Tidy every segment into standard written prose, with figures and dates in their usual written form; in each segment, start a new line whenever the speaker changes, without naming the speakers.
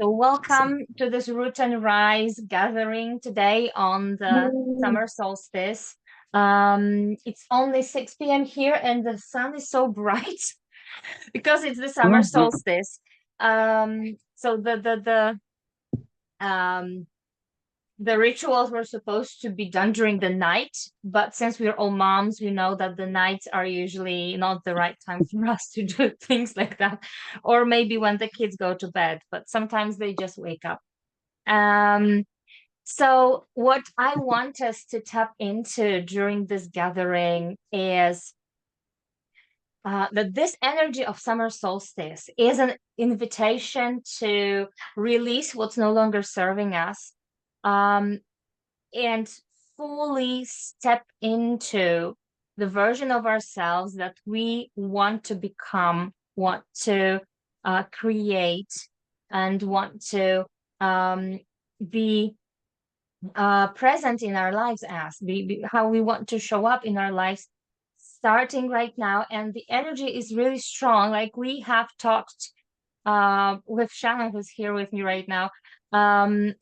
So welcome to this Root and Rise gathering today on the
Mm.
summer solstice. It's only 6 p.m. here and the sun is so bright because it's the summer
Mhm.
solstice. So um the rituals were supposed to be done during the night, but since we're all moms, we know that the nights are usually not the right time for us to do things like that. Or maybe when the kids go to bed, but sometimes they just wake up. Um, so what I want us to tap into during this gathering is that this energy of summer solstice is an invitation to release what's no longer serving us, um, and fully step into the version of ourselves that we want to become, want to create, and want to be present in our lives as how we want to show up in our lives starting right now. And the energy is really strong. Like we have talked with Shannon, who's here with me right now.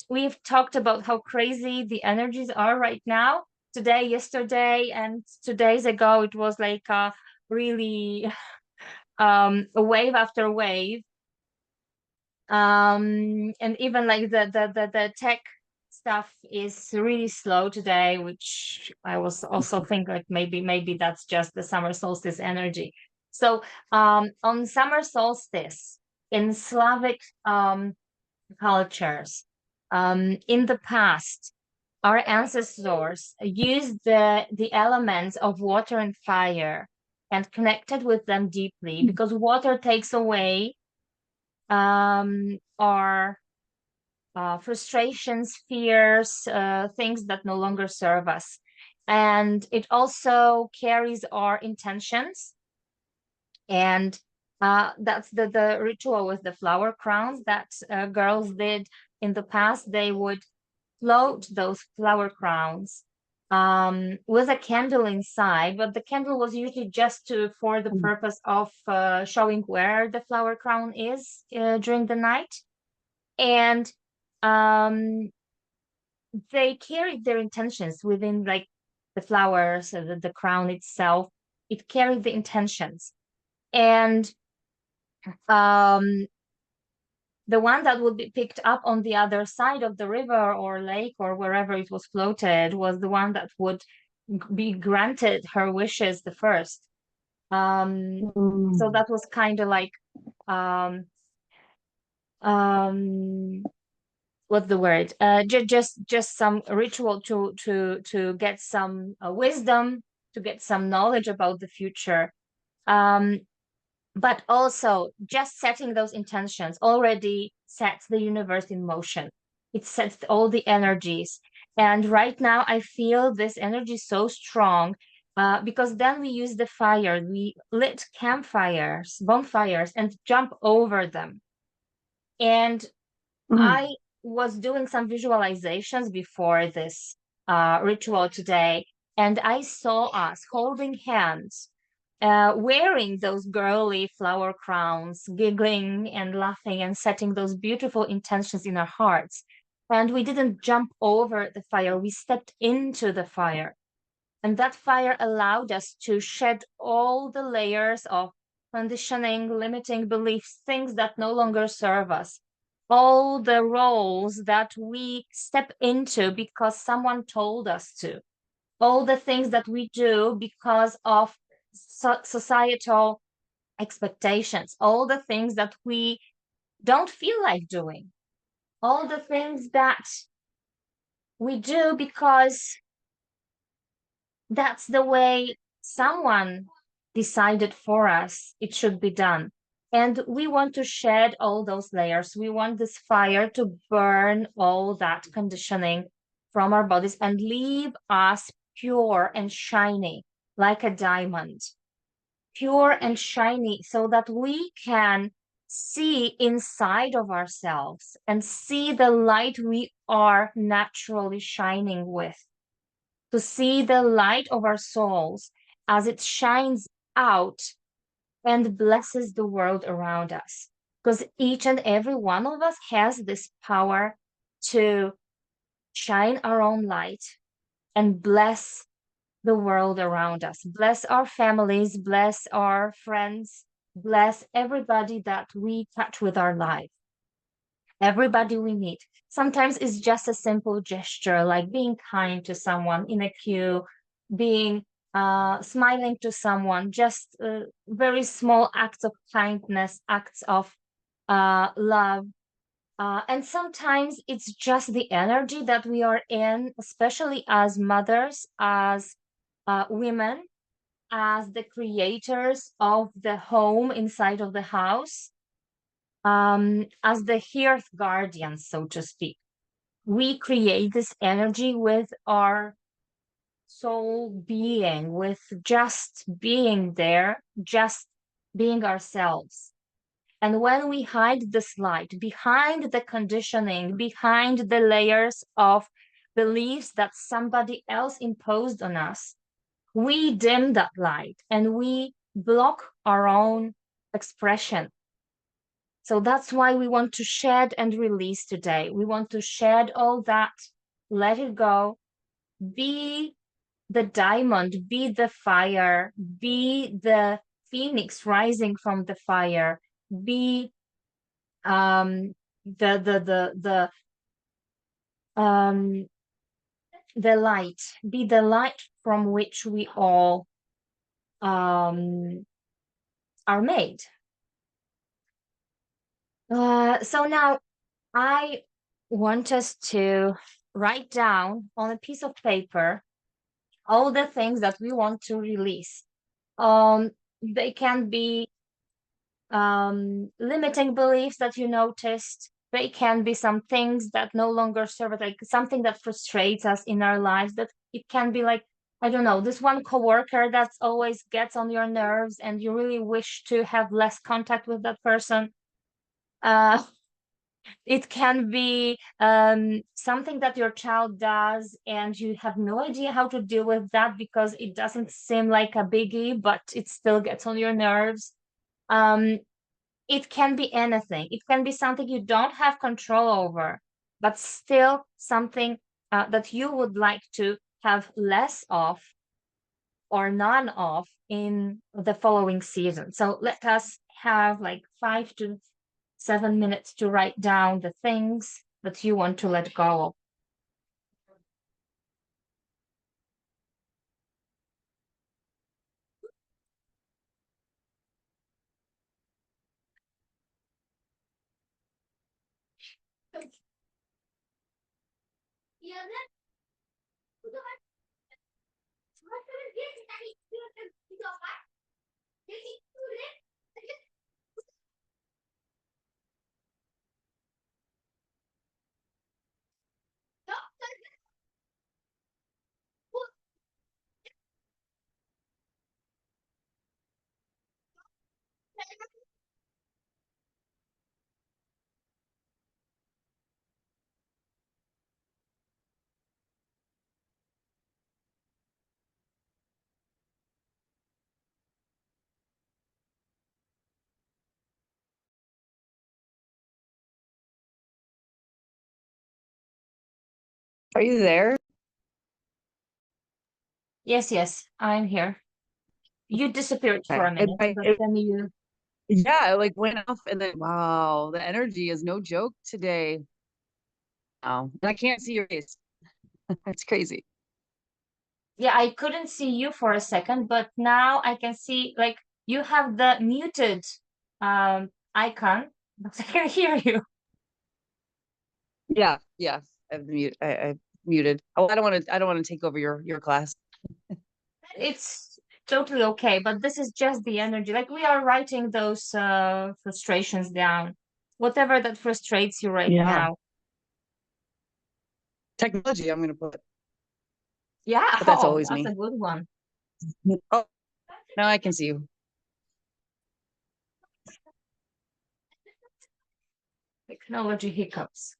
We've talked about how crazy the energies are right now. Today, yesterday, and 2 days ago, it was like really a wave after wave. And even like the tech stuff is really slow today, which I was also think like maybe that's just the summer solstice energy. So on summer solstice in Slavic cultures, in the past, our ancestors used the elements of water and fire and connected with them deeply because water takes away our frustrations, fears, things that no longer serve us. And it also carries our intentions. And that's the ritual with the flower crowns that girls did in the past. They would float those flower crowns with a candle inside, but the candle was usually just for the purpose of showing where the flower crown is during the night. And um, they carried their intentions within like the flowers, the crown itself. It carried the intentions. And um, the one that would be picked up on the other side of the river or lake or wherever it was floated was the one that would be granted her wishes the first. So
Mm.
that was kind of like um, um, what's the word? Just some ritual to get some wisdom, to get some knowledge about the future. Um, but also just setting those intentions already sets the universe in motion. It sets all the energies. And right now, I feel this energy so strong because then we use the fire. We lit campfires, bonfires, and jump over them. And
Mm.
I was doing some visualizations before this ritual today, and I saw us holding hands, wearing those girly flower crowns, giggling and laughing and setting those beautiful intentions in our hearts. And we didn't jump over the fire, we stepped into the fire. And that fire allowed us to shed all the layers of conditioning, limiting beliefs, things that no longer serve us, all the roles that we step into because someone told us to, all the things that we do because of societal expectations, all the things that we don't feel like doing, all the things that we do because that's the way someone decided for us it should be done. And we want to shed all those layers. We want this fire to burn all that conditioning from our bodies and leave us pure and shiny like a diamond, pure and shiny, so that we can see inside of ourselves and see the light we are naturally shining with, to see the light of our souls as it shines out and blesses the world around us. because each and every one of us has this power to shine our own light and bless the world around us, bless our families, bless our friends, bless everybody that we touch with our life, everybody we meet. Sometimes it's just a simple gesture like being kind to someone in a queue, being smiling to someone, just very small acts of kindness, acts of love. And sometimes it's just the energy that we are in, especially as mothers, as women, as the creators of the home inside of the house, as the hearth guardians, so to speak. We create this energy with our soul being, with just being there, just being ourselves. And when we hide this light behind the conditioning, behind the layers of beliefs that somebody else imposed on us, we dim that light and we block our own expression. So that's why we want to shed and release today. We want to shed all that, let it go, be the diamond, be the fire, be the phoenix rising from the fire, be um the light, be the light from which we all um are made. So now I want us to write down on a piece of paper all the things that we want to release. They can be limiting beliefs that you noticed. They can be some things that no longer serve, like something that frustrates us in our lives. That it can be like, I don't know, this one coworker that's always gets on your nerves and you really wish to have less contact with that person. Uh, it can be something that your child does and you have no idea how to deal with that because it doesn't seem like a biggie, but it still gets on your nerves. Um, it can be anything. It can be something you don't have control over, but still something that you would like to have less of or none of in the following season. So let us have like 5 to 7 minutes to write down the things that you want to let go of.
Are you there?
Yes, yes, I'm here. You disappeared for
Okay.
a minute, but then you,
Yeah, it like went off and then wow, the energy is no joke today. Wow. And I can't see your face. It's crazy.
yeah, I couldn't see you for a second, but now I can see like you have the muted icon, but I can hear you.
Yeah, yeah. I muted. Oh, I don't want to take over your class.
It's totally okay, but this is just the energy. Like we are writing those frustrations down. Whatever that frustrates you right
Yeah.
now.
Technology, I'm gonna put,
Yeah,
but that's
oh,
always
that's
me.
a good one.
Oh, now I can see you.
Technology hiccups.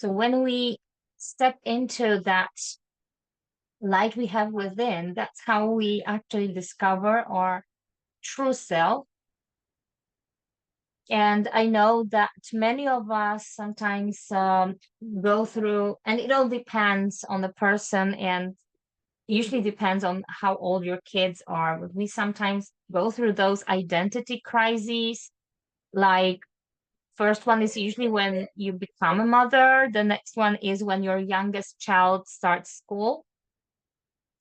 So when we step into that light we have within, that's how we actually discover our true self. And I know that many of us sometimes go through, and it all depends on the person and usually depends on how old your kids are. But we sometimes go through those identity crises. Like, first one is usually when you become a mother, the next one is when your youngest child starts school.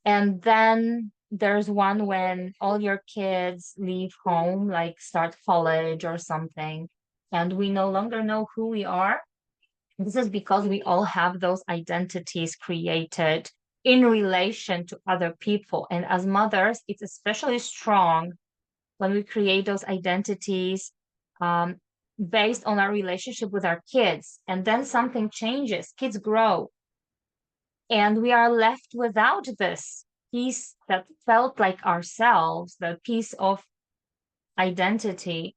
And then there's one when all your kids leave home, like start college or something, and we no longer know who we are. This is because we all have those identities created in relation to other people. And as mothers, it's especially strong when we create those identities um, based on our relationship with our kids. And then something changes, kids grow, and we are left without this piece that felt like ourselves, the piece of identity.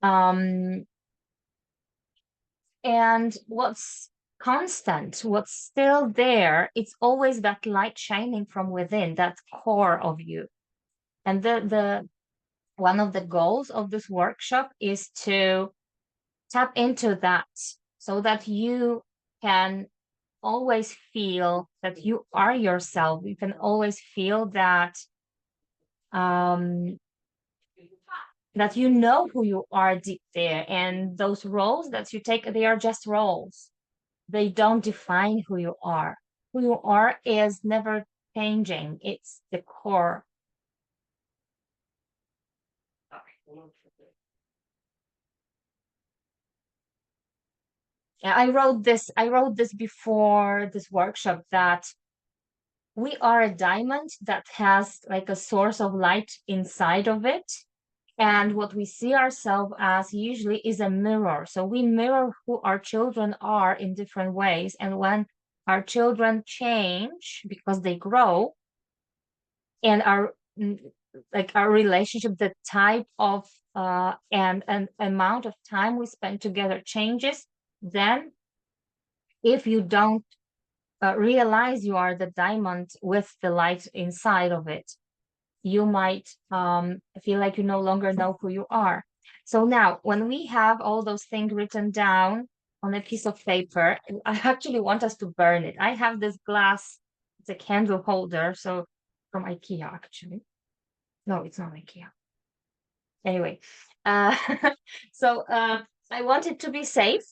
Um, and what's constant, what's still there, it's always that light shining from within, that core of you. And the one of the goals of this workshop is to tap into that so that you can always feel that you are yourself. You can always feel um, that you know who you are deep there. And those roles that you take, they are just roles. They don't define who you are. Who you are is never changing. It's the core. Yeah, I wrote this before this workshop, that we are a diamond that has like a source of light inside of it. And what we see ourselves as usually is a mirror. So we mirror who our children are in different ways. And when our children change because they grow, and our like our relationship, the type of and amount of time we spend together changes, then if you don't realize you are the diamond with the light inside of it, you might feel like you no longer know who you are. So now, when we have all those things written down on a piece of paper, I actually want us to burn it. I have this glass, it's a candle holder, so from IKEA, actually. No, it's not IKEA. Anyway, uh, so I want it to be safe.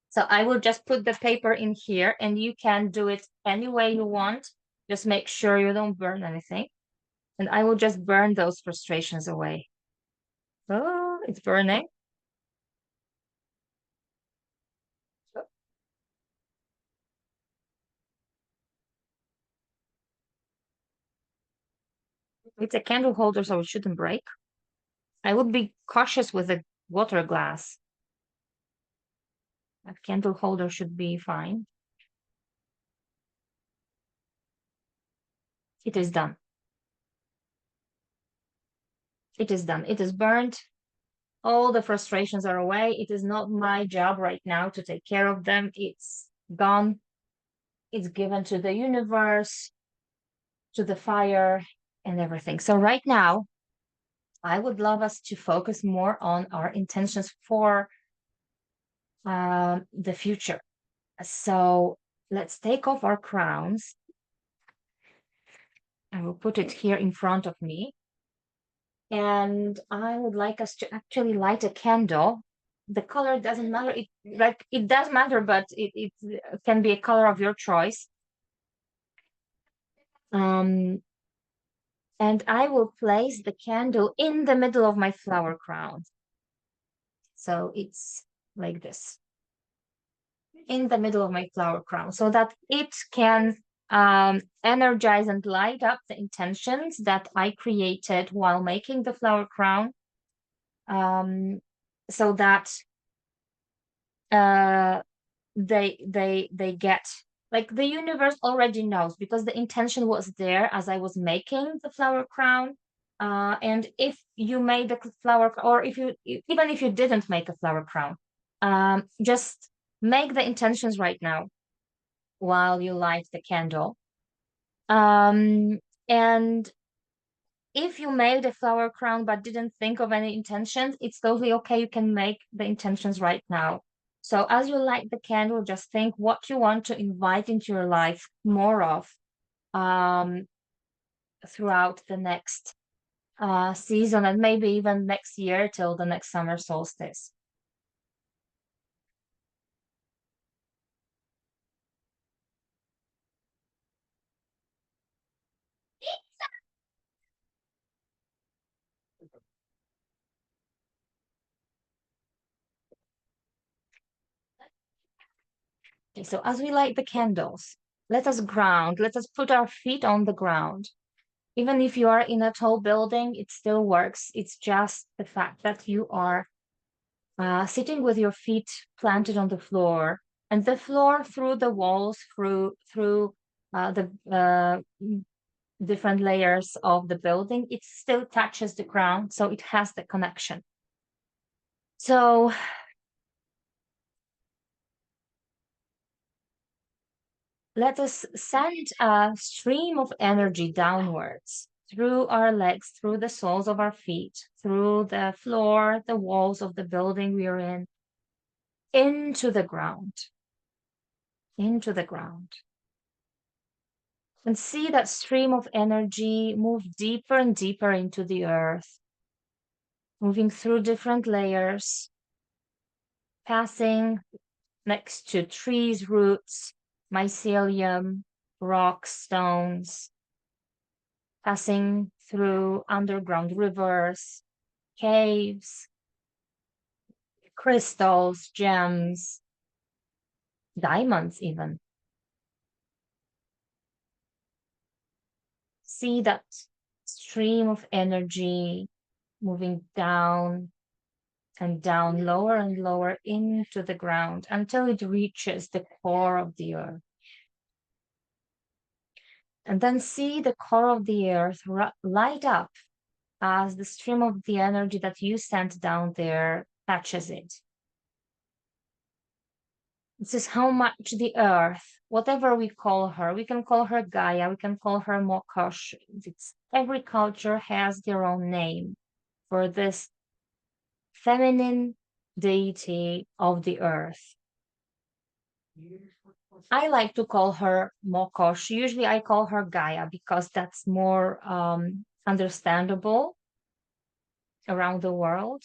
So I will just put the paper in here, and you can do it any way you want. Just make sure you don't burn anything. And I will just burn those frustrations away. Oh, it's burning. It's a candle holder, so it shouldn't break. I would be cautious with a water glass. A candle holder should be fine. It is done. It is done. It is burned. All the frustrations are away. It is not my job right now to take care of them. It's gone. It's given to the universe, to the fire, and everything. So right now, I would love us to focus more on our intentions for the future. So let's take off our crowns. I will put it here in front of me. And I would like us to actually light a candle. The color doesn't matter. It does matter, but it can be a color of your choice. Um, and I will place the candle in the middle of my flower crown. So it's like this, in the middle of my flower crown, so that it can energize and light up the intentions that I created while making the flower crown, so that uh, they get, like, the universe already knows, because the intention was there as I was making the flower crown. And if you made the flower, or if you even if you didn't make a flower crown, just Make the intentions right now while you light the candle. Um, and if you made a flower crown but didn't think of any intentions, it's totally okay. You can make the intentions right now. So as you light the candle, just think what you want to invite into your life more of um, throughout the next season and maybe even next year till the next summer solstice. Okay, so as we light the candles, let us ground, let us put our feet on the ground. Even if you are in a tall building, it still works. It's just the fact that you are sitting with your feet planted on the floor, and the floor through the walls, through the different layers of the building, it still touches the ground, so it has the connection. So let us send a stream of energy downwards through our legs, through the soles of our feet, through the floor, the walls of the building we are in, into the ground, into the ground. And see that stream of energy move deeper and deeper into the earth, moving through different layers, passing next to trees, roots, mycelium, rocks, stones, passing through underground rivers, caves, crystals, gems, diamonds even. See that stream of energy moving down and down, lower and lower into the ground until it reaches the core of the earth. And then see the core of the earth light up as the stream of the energy that you sent down there touches it. This is how much the earth, whatever we call her, we can call her Gaia, we can call her Mokosh. Every culture has their own name for this feminine deity of the earth. I like to call her Mokosh. Usually I call her Gaia because that's more understandable around the world.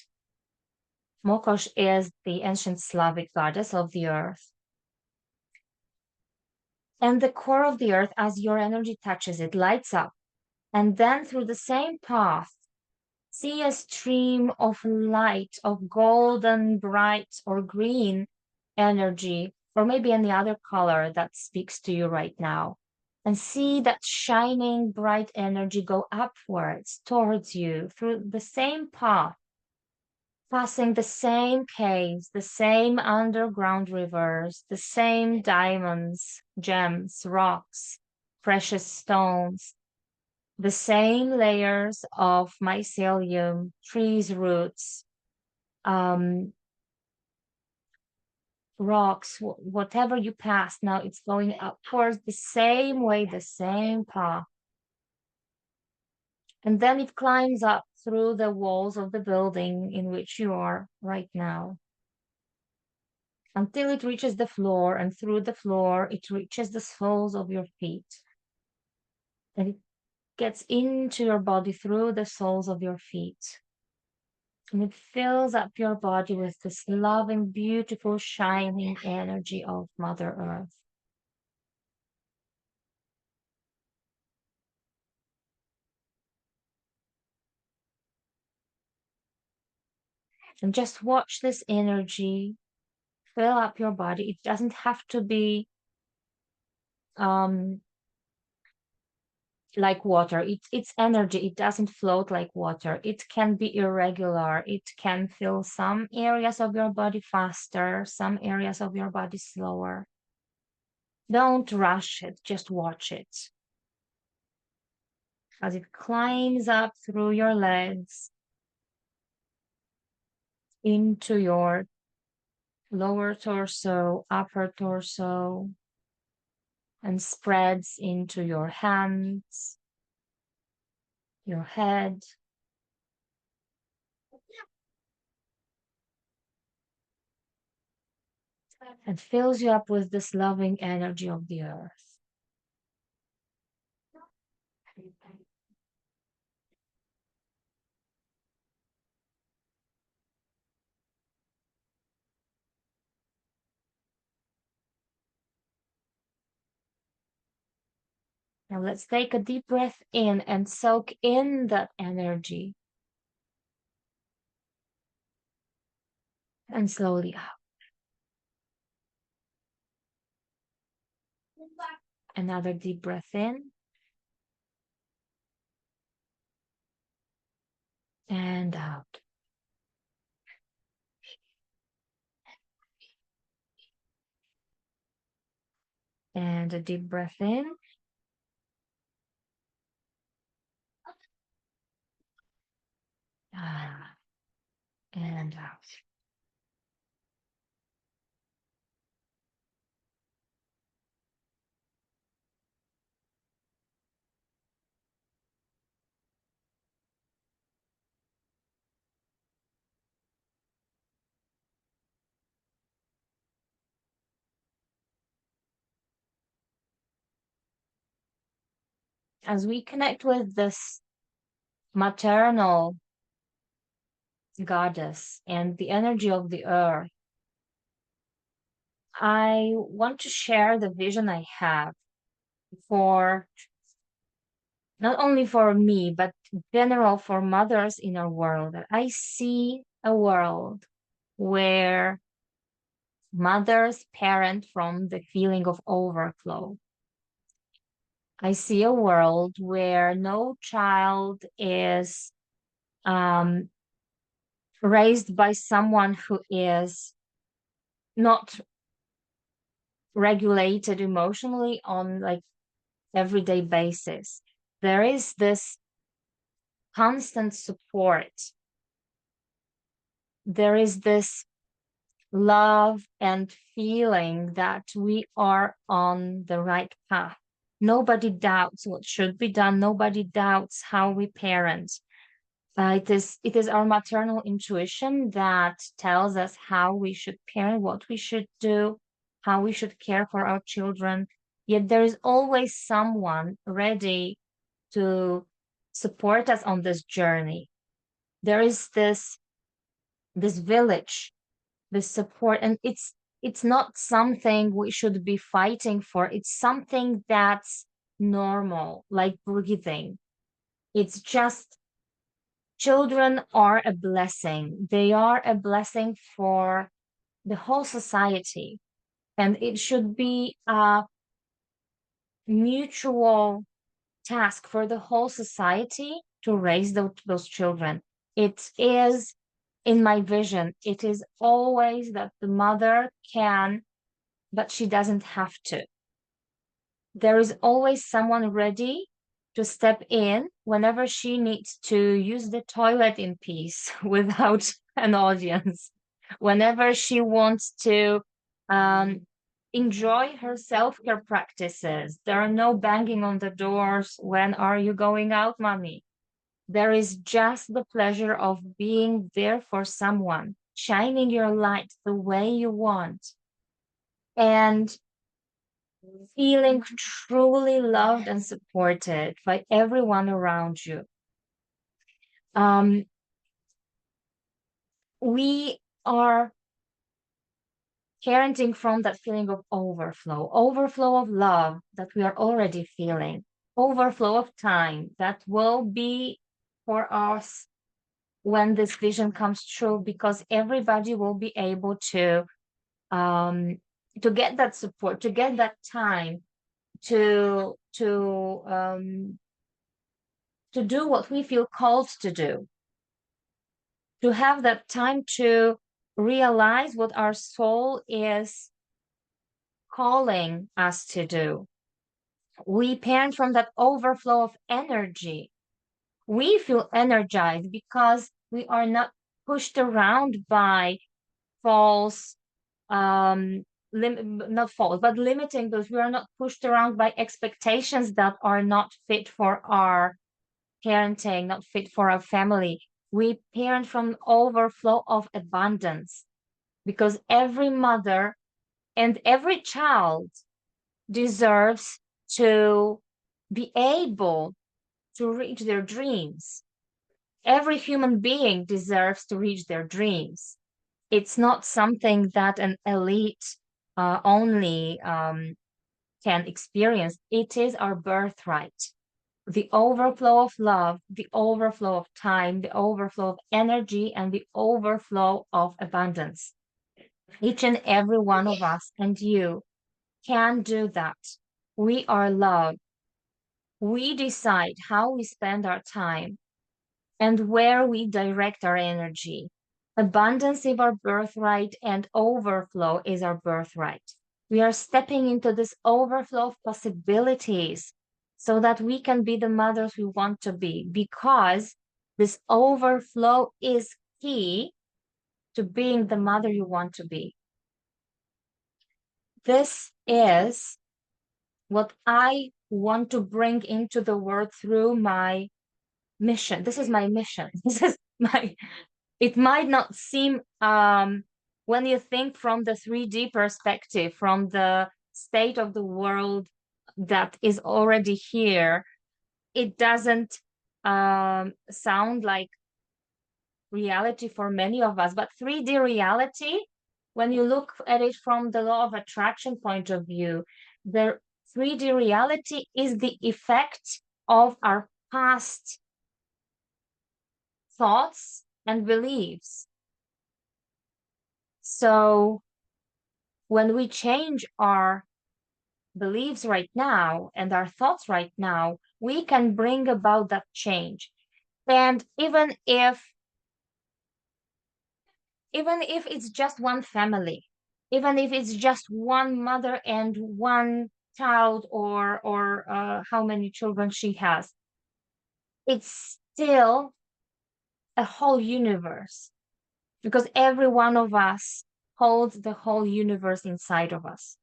Mokosh is the ancient Slavic goddess of the earth. And the core of the earth, as your energy touches it, lights up. And then through the same path, see a stream of light, of golden, bright, or green energy, or maybe any other color that speaks to you right now. And see that shining, bright energy go upwards towards you through the same path, passing the same caves, the same underground rivers, the same diamonds, gems, rocks, precious stones, the same layers of mycelium, trees, roots, rocks, whatever you pass, now it's going upwards the same way, the same path. And then it climbs up through the walls of the building in which you are right now until it reaches the floor, and through the floor, it reaches the soles of your feet. And it gets into your body through the soles of your feet. And it fills up your body with this loving, beautiful, shining energy of Mother Earth. And just watch this energy fill up your body. It doesn't have to be um, like water. It's energy. It doesn't float like water. It can be irregular. It can fill some areas of your body faster, some areas of your body slower. Don't rush it, just watch it as it climbs up through your legs into your lower torso, upper torso, and spreads into your hands, your head, and fills you up with this loving energy of the earth. Now let's take a deep breath in and soak in that energy and slowly out. Another deep breath in and out. And a deep breath in ah, and out. As we connect with this maternal goddess and the energy of the earth, I want to share the vision I have for not only for me, but general for mothers in our world. I see a world where mothers parent from the feeling of overflow. I see a world where no child is um, raised by someone who is not regulated emotionally on like everyday basis. There is this constant support. There is this love and feeling that we are on the right path. Nobody doubts what should be done. Nobody doubts how we parent. It is our maternal intuition that tells us how we should parent, what we should do, how we should care for our children. Yet there is always someone ready to support us on this journey. There is this village, this support, and it's not something we should be fighting for. It's something that's normal, like breathing. It's just children are a blessing. They are a blessing for the whole society. And it should be a mutual task for the whole society to raise those children. It is, in my vision, it is always that the mother can, but she doesn't have to. There is always someone ready to step in whenever she needs to use the toilet in peace without an audience, whenever she wants to um, enjoy her self-care practices. There are no banging on the doors. When are you going out, mommy? There is just the pleasure of being there for someone, shining your light the way you want, and feeling truly loved and supported by everyone around you. Um, we are parenting from that feeling of overflow of love that we are already feeling, overflow of time that will be for us when this vision comes true, because everybody will be able um, to get that support, to get that time to do what we feel called to do, to have that time to realize what our soul is calling us to do. We parent from that overflow of energy. We feel energized because we are not pushed around by false not false, but limiting those. We are not pushed around by expectations that are not fit for our parenting, not fit for our family. We parent from overflow of abundance because every mother and every child deserves to be able to reach their dreams. Every human being deserves to reach their dreams. It's not something that an elite only can experience. It is our birthright. The overflow of love, the overflow of time, the overflow of energy, and the overflow of abundance. Each and every one of us and you can do that. We are love. We decide how we spend our time and where we direct our energy. Abundance is our birthright and overflow is our birthright. We are stepping into this overflow of possibilities so that we can be the mothers we want to be, because this overflow is key to being the mother you want to be. This is what I want to bring into the world through my mission. This is my mission. This is my, it might not seem, when you think from the 3D perspective, from the state of the world that is already here, it doesn't sound like reality for many of us. But 3D reality, when you look at it from the law of attraction point of view, the 3D reality is the effect of our past thoughts and beliefs. So when we change our beliefs right now and our thoughts right now, we can bring about that change. And even if it's just one family, even if it's just one mother and one child, or how many children she has, it's still a whole universe, because every one of us holds the whole universe inside of us.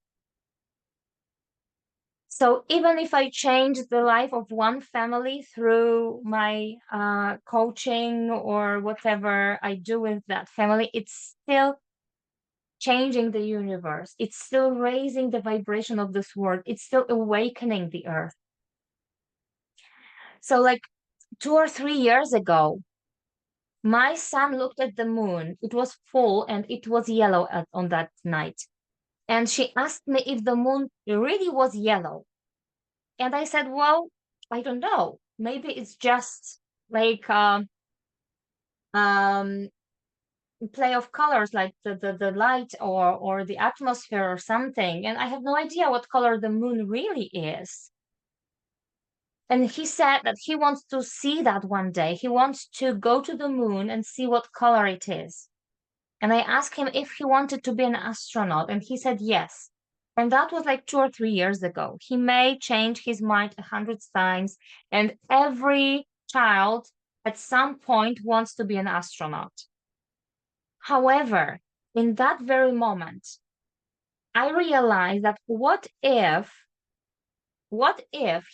So even if I change the life of one family through my coaching or whatever I do with that family, it's still changing the universe. It's still raising the vibration of this world. It's still awakening the earth. So like 2 or 3 years ago, my son looked at the moon. It was full and it was yellow on that night. And she asked me if the moon really was yellow. And I said, well, I don't know. Maybe it's just like play of colors, like the light or the atmosphere or something. And I have no idea what color the moon really is. And he said that he wants to see that one day. He wants to go to the moon and see what color it is. And I asked him if he wanted to be an astronaut, and he said yes. And that was like 2 or 3 years ago. He may change his mind 100 times, and every child at some point wants to be an astronaut. However, in that very moment, I realized that what if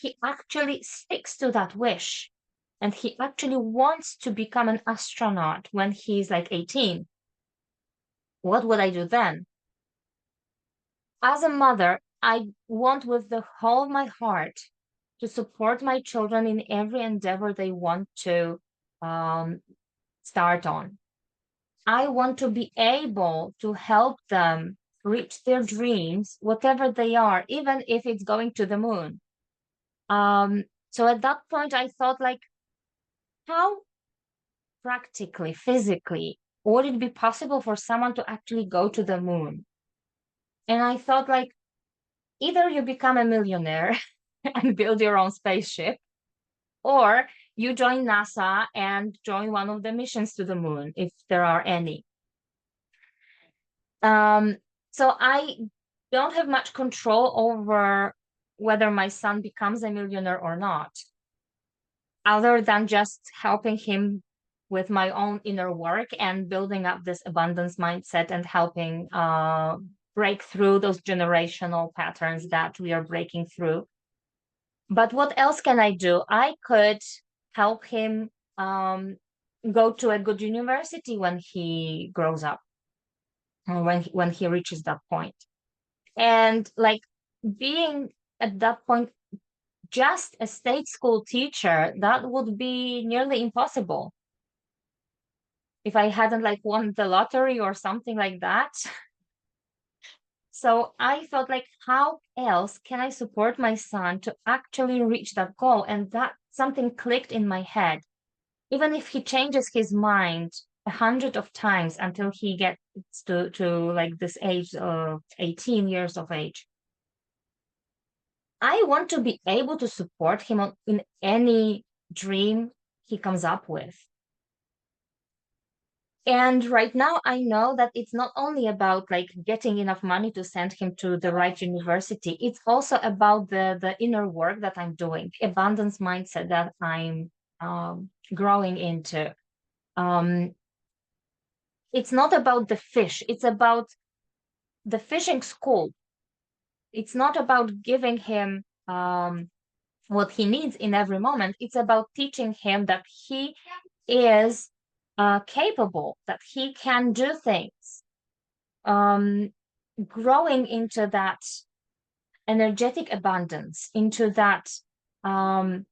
he actually sticks to that wish and he actually wants to become an astronaut when he's like 18? What would I do then? As a mother, I want with the whole of my heart to support my children in every endeavor they want to start on. I want to be able to help them reach their dreams, whatever they are, even if it's going to the moon. So at that point, I thought, like, how practically, physically, would it be possible for someone to actually go to the moon? And I thought, like, either you become a millionaire and build your own spaceship, or you join NASA and join one of the missions to the moon, if there are any. So I don't have much control over whether my son becomes a millionaire or not, other than just helping him with my own inner work and building up this abundance mindset and helping break through those generational patterns that we are breaking through. But what else can I do? I could help him go to a good university when he grows up, or when he reaches that point. And like being at that point just a state school teacher, that would be nearly impossible if I hadn't like won the lottery or something like that. So I felt like, how else can I support my son to actually reach that goal? And that something clicked in my head. Even if he changes his mind 100 of times until he gets to like this age of 18 years of age, I want to be able to support him in any dream he comes up with. And right now, I know that it's not only about like getting enough money to send him to the right university. It's also about the inner work that I'm doing, abundance mindset that I'm growing into. Um, it's not about the fish. It's about the fishing school. It's not about giving him what he needs in every moment. It's about teaching him that he is capable, that he can do things, growing into that energetic abundance, into um,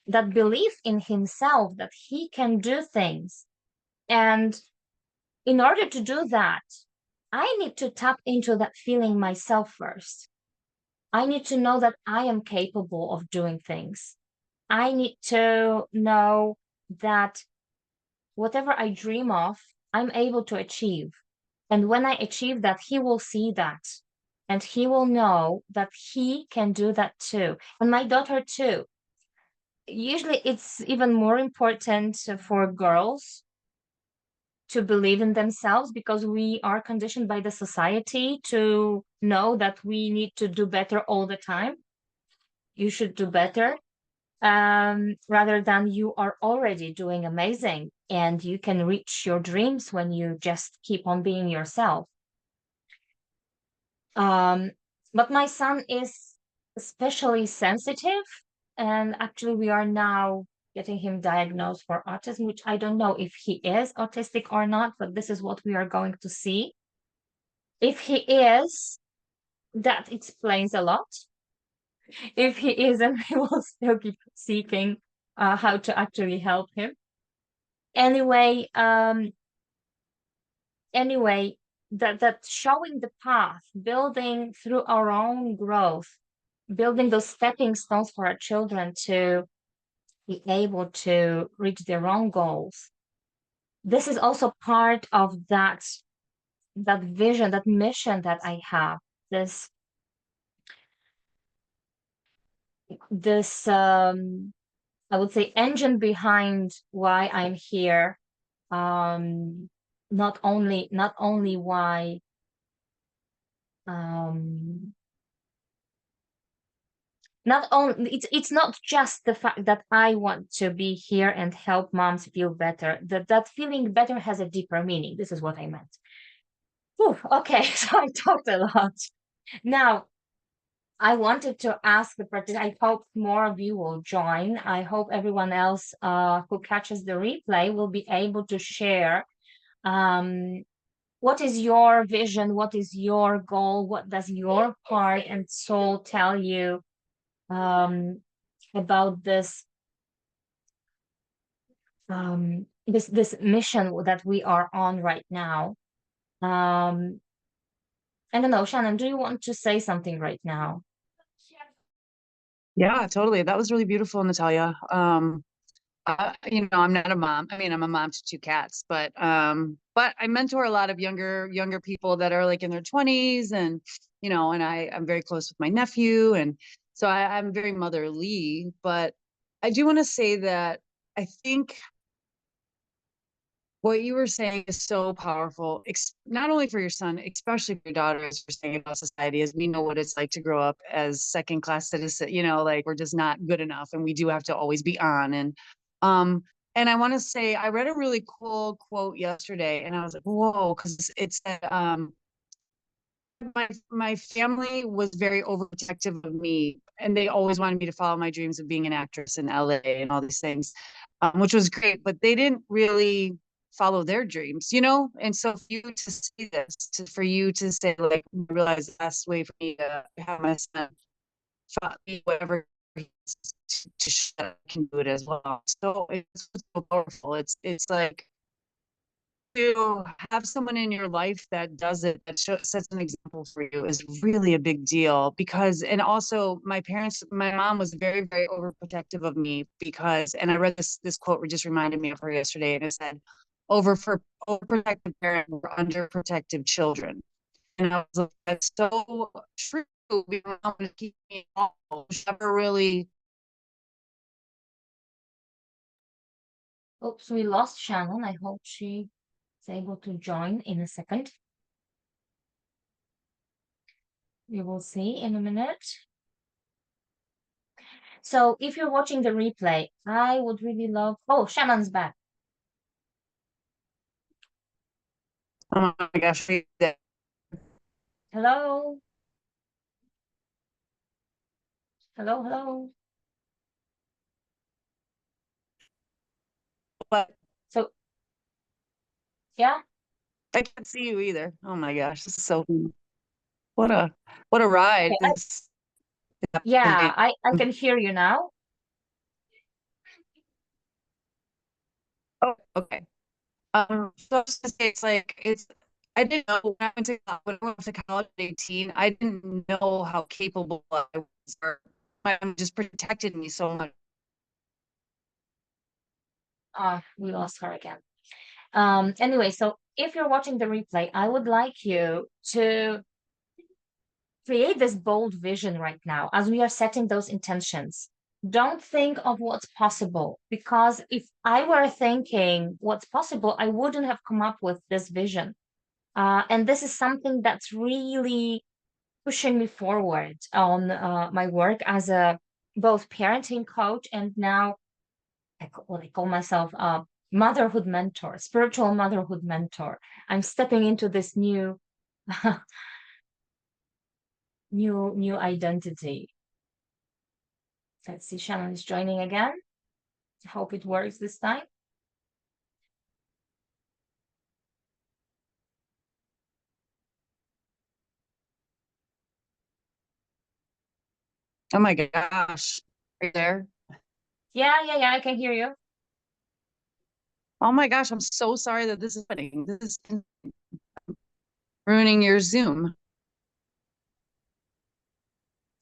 that belief in himself that he can do things. And in order to do that, I need to tap into that feeling myself first. I need to know that I am capable of doing things. I need to know that whatever I dream of, I'm able to achieve. And when I achieve that, he will see that and he will know that he can do that too. And my daughter too. Usually it's even more important for girls to believe in themselves because we are conditioned by the society to know that we need to do better all the time. You should do better, rather than you are already doing amazing and you can reach your dreams when you just keep on being yourself. Um, but my son is especially sensitive, and actually, we are now getting him diagnosed for autism, which I don't know if he is autistic or not, but this is what we are going to see. If he is, that explains a lot. If he isn't, we will still keep seeking how to actually help him. Anyway, anyway, that showing the path, building through our own growth, building those stepping stones for our children to be able to reach their own goals. This is also part of that vision, that mission that I have. This I would say engine behind why I'm here. Um, not only why um not only it's not just the fact that I want to be here and help moms feel better. That feeling better has a deeper meaning. This is what I meant. Whew, okay, so I talked a lot. Now, I wanted to ask the participants, I hope more of you will join. I hope everyone else who catches the replay will be able to share what is your vision, what is your goal, what does your heart and soul tell you about this mission that we are on right now. I don't know, Shannon, do you want to say something right now?
Yeah, totally. That was really beautiful, Natalia. I'm not a mom. I mean, I'm a mom to two cats, but I mentor a lot of younger people that are like in their 20s, and and I'm very close with my nephew, and so I'm very motherly. But I do want to say that I think What you were saying is so powerful, not only for your son, especially for your daughter, as you're saying about society, as we know what it's like to grow up as second class citizen, like we're just not good enough and we do have to always be on. Um, and I want to say I read a really cool quote yesterday and I was like, whoa, because it said, my family was very overprotective of me and they always wanted me to follow my dreams of being an actress in LA and all these things, which was great, but they didn't really follow their dreams. And so for you to see this, for you to say, like, realize the best way for me to have my son be whatever he wants to shut up, I can do it as well. So it's so powerful. It's like to have someone in your life that does it, that sets an example for you is really a big deal because, and also my mom was very, very overprotective of me because, and I read this quote just reminded me of her yesterday and it said, overprotective parents were underprotective children. And I was like, that's so true. My mom would keep me involved. She never really.
Oops, we lost Shannon. I hope she is able to join in a second. We will see in a minute. So if you're watching the replay, I would really love. Oh, Shannon's back.
Oh my gosh,
Hello. Hello, hello.
but
So yeah,
I can't see you either. Oh my gosh, this is so what a what a ride.
okay.
This
Yeah, I can hear you now.
oh, okay. So I was gonna say it's like I didn't know when I went to college at 18, I didn't know how capable I was. My mom just protected me so much.
We lost her again. Anyway, so if you're watching the replay, I would like you to create this bold vision right now as we are setting those intentions. Don't think of what's possible because if I were thinking what's possible, I wouldn't have come up with this vision. And this is something that's really pushing me forward on my work as a both parenting coach and now what I call myself a motherhood mentor, spiritual motherhood mentor. I'm stepping into this new new identity. Let's see, Shannon is joining again. I hope it works this time.
Oh my gosh. Are you there?
Yeah, I can hear you.
Oh my gosh, I'm so sorry that this is happening. This is ruining your Zoom.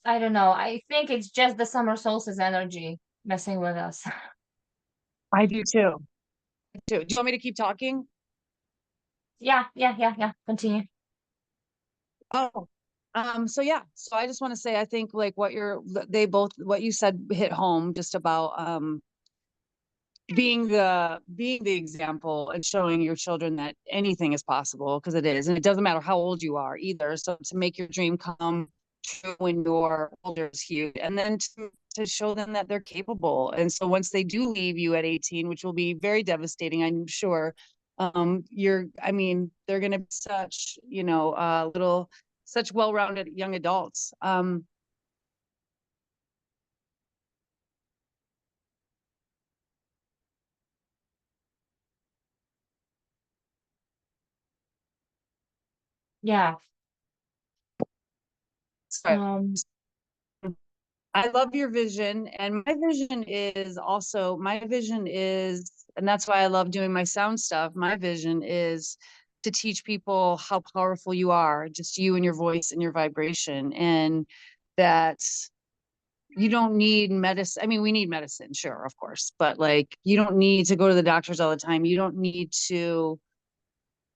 I don't know. I think it's just the summer solstice energy messing with us.
I do too. Do you want me to keep talking?
Yeah. Continue.
Oh, so yeah. So I just want to say I think like what you said hit home just about being the example and showing your children that anything is possible because it is, and it doesn't matter how old you are either. So to make your dream come true when you're older is huge, and then to show them that they're capable. And so once they do leave you at 18, which will be very devastating, I'm sure, I mean, they're going to be such, little, such well-rounded young adults.
Yeah.
Sorry.
Um,
I love your vision. And my vision is, and that's why I love doing my sound stuff. My vision is to teach people how powerful you are, just you and your voice and your vibration. And that you don't need medicine. I mean, we need medicine, sure, of course, but like you don't need to go to the doctors all the time. You don't need to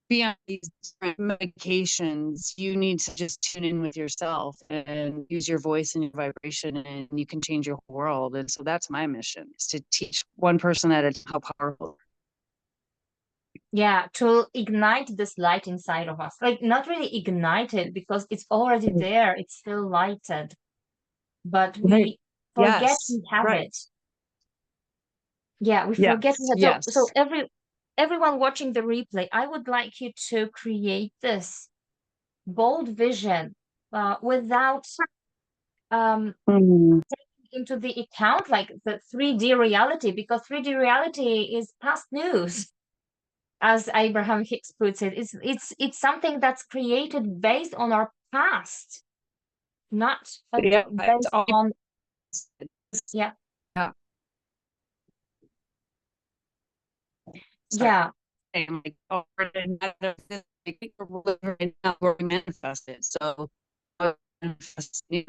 be on these different medications. You need to just tune in with yourself and use your voice and your vibration, and you can change your whole world. And so that's my mission, is to teach one person at a time how powerful.
Yeah, to ignite this light inside of us. Like not really ignite it because it's already there, it's still lighted, but
Right.
we forget
Yes.
we have
Right.
it. Yeah, we forget we
Yes.
have. So
Yes.
everyone watching the replay, I would like you to create this bold vision without um
Mm.
into the account like the 3D reality, because 3D reality is past news, as Abraham Hicks puts it. It's something that's created based on our past, not
Yeah. It's
based
all.
on, yeah,
Yeah. Sorry.
yeah,
I'm like, oh, right now where we manifest it. So manifest, yeah.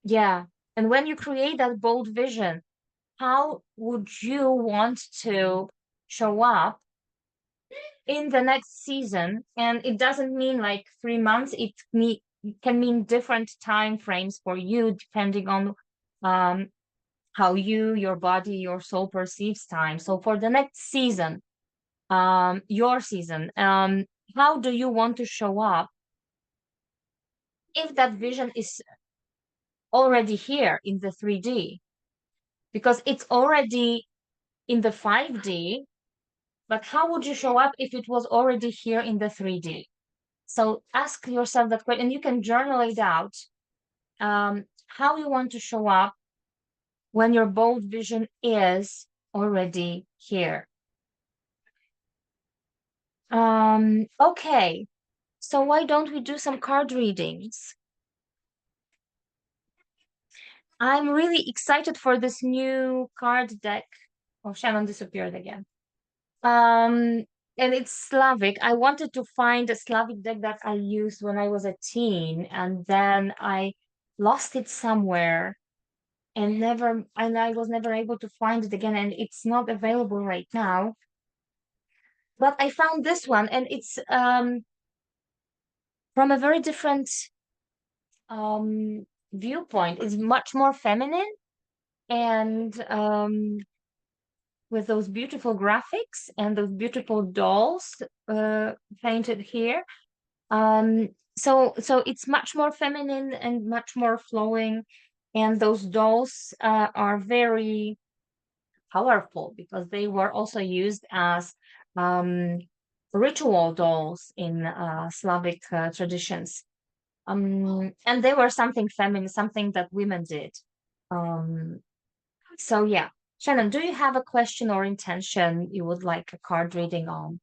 yeah. And when you create that bold vision, how would you want to show up in the next season? And it doesn't mean like 3 months, it can mean different time frames for you depending on um how you, your body, your soul perceives time. So for the next season, your season, how do you want to show up if that vision is already here in the 3D? Because it's already in the 5D, but how would you show up if it was already here in the 3D? So ask yourself that question, and you can journal it out, how you want to show up when your bold vision is already here. Okay, so why don't we do some card readings? I'm really excited for this new card deck. Oh, Shannon disappeared again. Um, and it's Slavic. I wanted to find a Slavic deck that I used when I was a teen, and then I lost it somewhere and I was never able to find it again, and it's not available right now. But I found this one, and it's from a very different viewpoint. It's much more feminine and with those beautiful graphics and those beautiful dolls uh, painted here. So it's much more feminine and much more flowing, and those dolls are very powerful because they were also used as um, ritual dolls in Slavic traditions. And they were something feminine, something that women did. Um, so yeah, Shannon, do you have a question or intention you would like a card reading on?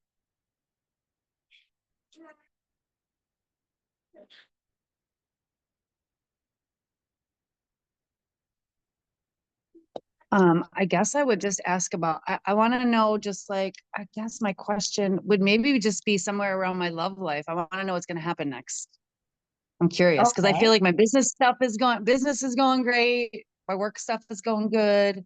I guess I would just ask about, I want to know just like, I guess my question would maybe just be somewhere around my love life. I want to know what's going to happen next. I'm curious because I feel
Okay.
like my business is going great. My work stuff is going good.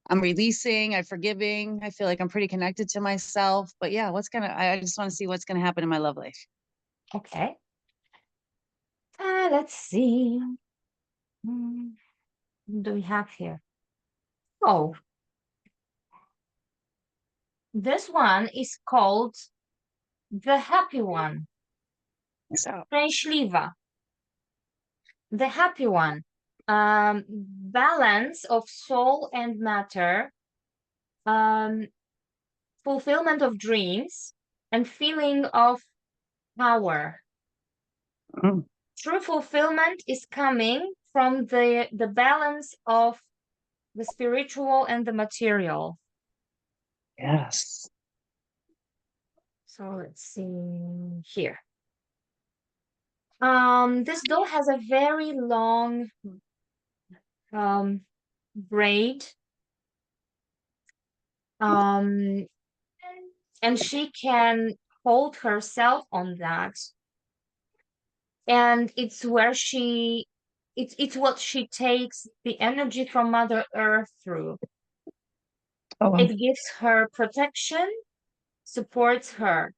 I'm releasing, I'm forgiving. I feel like I'm pretty connected to myself. But yeah, I just want to see what's gonna happen in my love life.
Okay. Let's see. Hmm, what do we have here? Oh, this one is called the happy one,
So,
Szczęśliwa, the happy one. Balance of soul and matter, um, fulfillment of dreams, and feeling of power.
mm,
True fulfillment is coming from the balance of the spiritual and the material.
yes.
So let's see here. This doll has a very long braid, um, and she can hold herself on that. And it's what she takes the energy from Mother Earth through.
Oh, wow.
It gives her protection, supports her.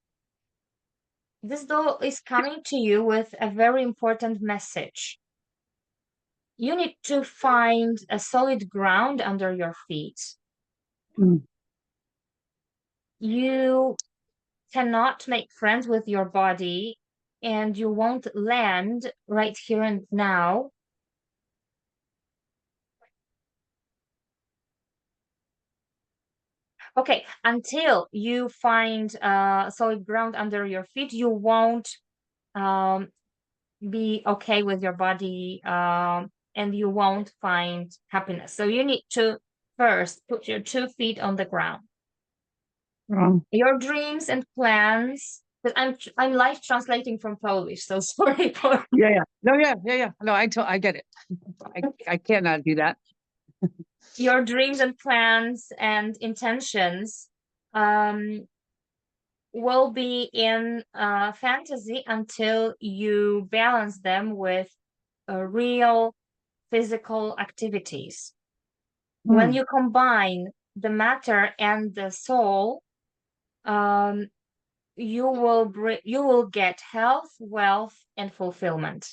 This doll is coming to you with a very important message. You need to find a solid ground under your feet.
Mm,
You cannot make friends with your body, and you won't land right here and now. Okay, until you find solid ground under your feet, you won't um, be okay with your body, and you won't find happiness. So you need to first put your 2 feet on the ground.
Wrong.
Your dreams and plans, because I'm live translating from Polish, so sorry for
Yeah, yeah. No, yeah, yeah, yeah. No, I get it. I cannot do that.
your dreams and plans and intentions um, will be in fantasy until you balance them with real physical activities. When
Mm,
you combine the matter and the soul, um, you will get health, wealth, and fulfillment.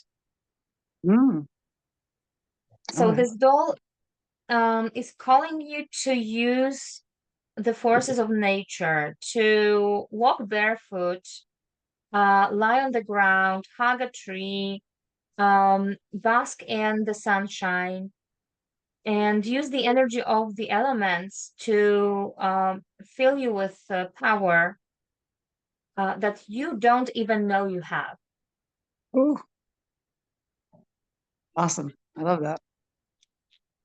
mm.
So
Okay.
this doll is calling you to use the forces of nature, to walk barefoot, lie on the ground, hug a tree, bask in the sunshine, and use the energy of the elements to fill you with power that you don't even know you have.
Ooh, awesome. I love that.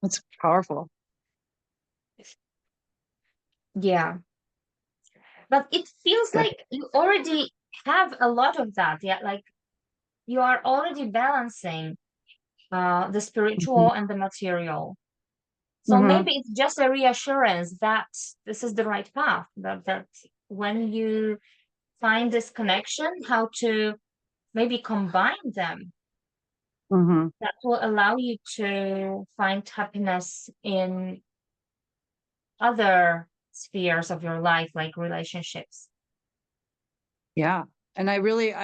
That's powerful.
Yeah. But it feels
Good.
like you already have a lot of that. Yeah. Like you are already balancing the
Hmm.
spiritual and the material. So
Hmm.
maybe it's just a reassurance that this is the right path, that when you find this connection, how to maybe combine them,
Hmm.
that will allow you to find happiness in other spheres of your life, like relationships.
Yeah. And I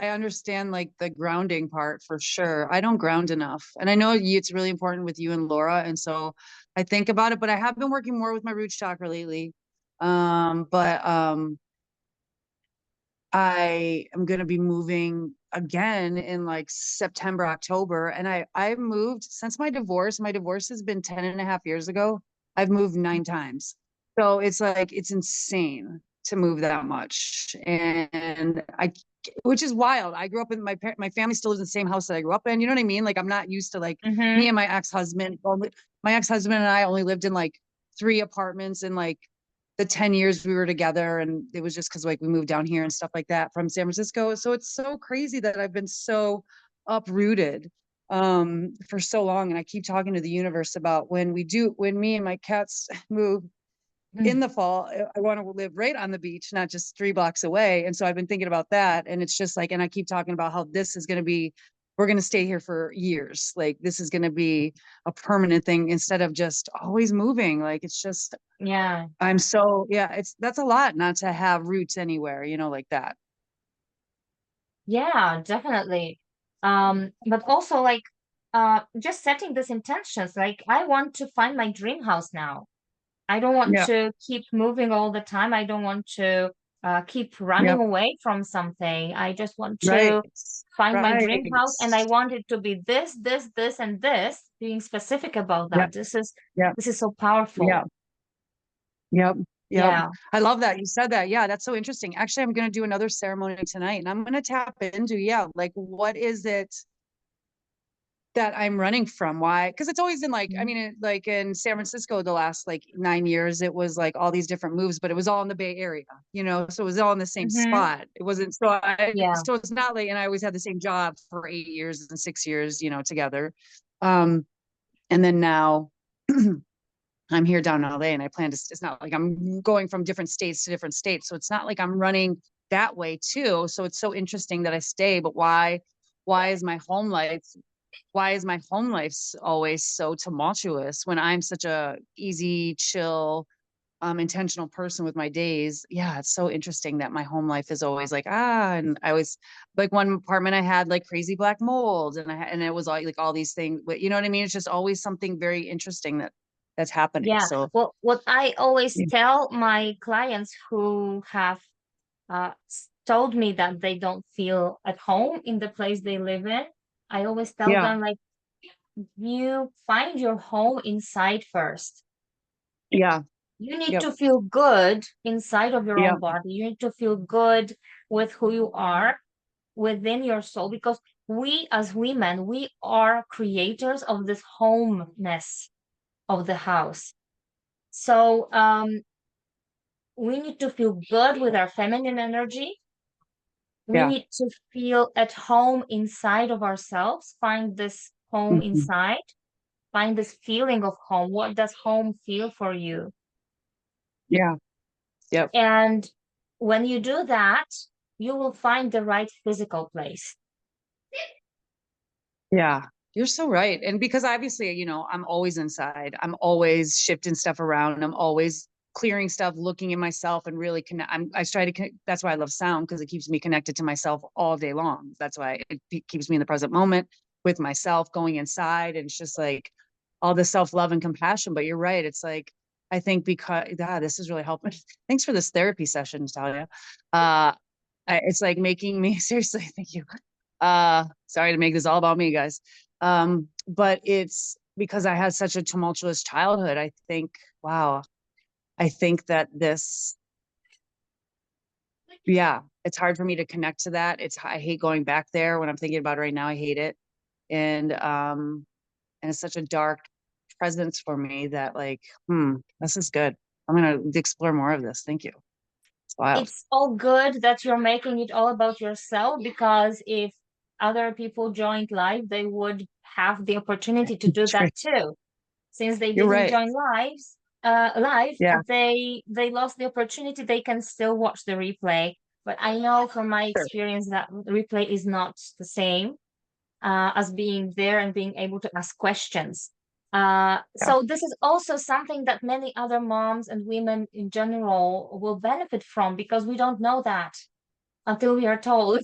understand like the grounding part for sure. I don't ground enough. And I know it's really important with you and Laura. And so I think about it, but I have been working more with my root chakra lately. But I am going to be moving again in like September, October. And I've moved since my divorce. My divorce has been 10 and a half years ago. I've moved 9 times. So it's like, it's insane to move that much. And which is wild. I grew up in my family still lives in the same house that I grew up in. You know what I mean? Like I'm not used to like me
Mm-hmm.
and my ex-husband and I only lived in like 3 apartments in like the 10 years we were together, and it was just because like we moved down here and stuff like that from San Francisco. So it's so crazy that I've been so uprooted for so long. And I keep talking to the universe about when me and my cats move in the fall, I want to live right on the beach, not just 3 blocks away. And so I've been thinking about that. And it's just like, and I keep talking about how this is going to be, we're going to stay here for years. Like this is going to be a permanent thing instead of just always moving. Like it's just,
Yeah.
yeah, that's a lot not to have roots anywhere, like that.
Yeah, definitely. But also like just setting these intentions, like I want to find my dream house now. I don't want
Yeah.
to keep moving all the time. I don't want to keep running
Yep.
away from something. I just want
Right.
to find my dream
Right.
house, and I want it to be this, this, this, and this. Being specific about
Yep.
that.
Yep.
This is so powerful.
Yep. Yep. Yep.
Yeah.
I love that. You said that. Yeah, that's so interesting. Actually, I'm going to do another ceremony tonight and I'm going to tap into, yeah, like what is it that I'm running from? Why? Because it's always in like, I
Mhm.
mean, like in San Francisco, the last like 9 years, it was like all these different moves, but it was all in the Bay Area, so it was all in the same
Mhm.
spot. It wasn't
Yeah.
so it's not like, and I always had the same job for 8 years and 6 years, together. Um, and then now I'm here down in LA and I plan to, it's not like I'm going from different states to different states. So it's not like I'm running that way too. So it's so interesting that I stay, but why is my home life, why is my home life always so tumultuous when I'm such a easy, chill, intentional person with my days? Yeah, it's so interesting that my home life is always like, and I was like one apartment I had like crazy black mold and and it was all like all these things, but you know what I mean? It's just always something very interesting that that's happening.
Yeah.
So
Well, what I always
yeah,
tell my clients who have told me that they don't feel at home in the place they live in, I always tell
yeah,
them, like, you find your home inside first.
yeah,
You need
yep,
to feel good inside of your
yeah,
own body. You need to feel good with who you are within your soul, because we as women, we are creators of this homeness of the house. So we need to feel good with our feminine energy. We
yeah.
need to feel at home inside of ourselves, find this home
Mhm.
inside, find this feeling of home. What does home feel for you?
Yeah, yep.
And when you do that, you will find the right physical place.
Yeah, you're so right. And because obviously, I'm always inside. I'm always shifting stuff around. I'm always clearing stuff, looking at myself and really connect. I try to connect. That's why I love sound, because it keeps me connected to myself all day long. That's why it keeps me in the present moment with myself, going inside. And it's just like all the self-love and compassion. But you're right. It's like, I think because, yeah, this is really helping. Thanks for this therapy session, Natalia. It's like making me seriously, thank you. Sorry to make this all about me, guys. But it's because I had such a tumultuous childhood. I think, wow, I think that this, yeah, it's hard for me to connect to that. I hate going back there. When I'm thinking about it right now, I hate it. And it's such a dark presence for me that, like, this is good. I'm gonna explore more of this. Thank you. It's wild.
It's all good that you're making it all about yourself, because if other people joined live, they would have the opportunity to do
It's
that
great.
too. Since they
You're
didn't
right.
join live,
Yeah,
they lost the opportunity. They can still watch the replay. But I know from my
sure.
experience that replay is not the same as being there and being able to ask questions.
Yeah,
So this is also something that many other moms and women in general will benefit from, because we don't know that until we are told.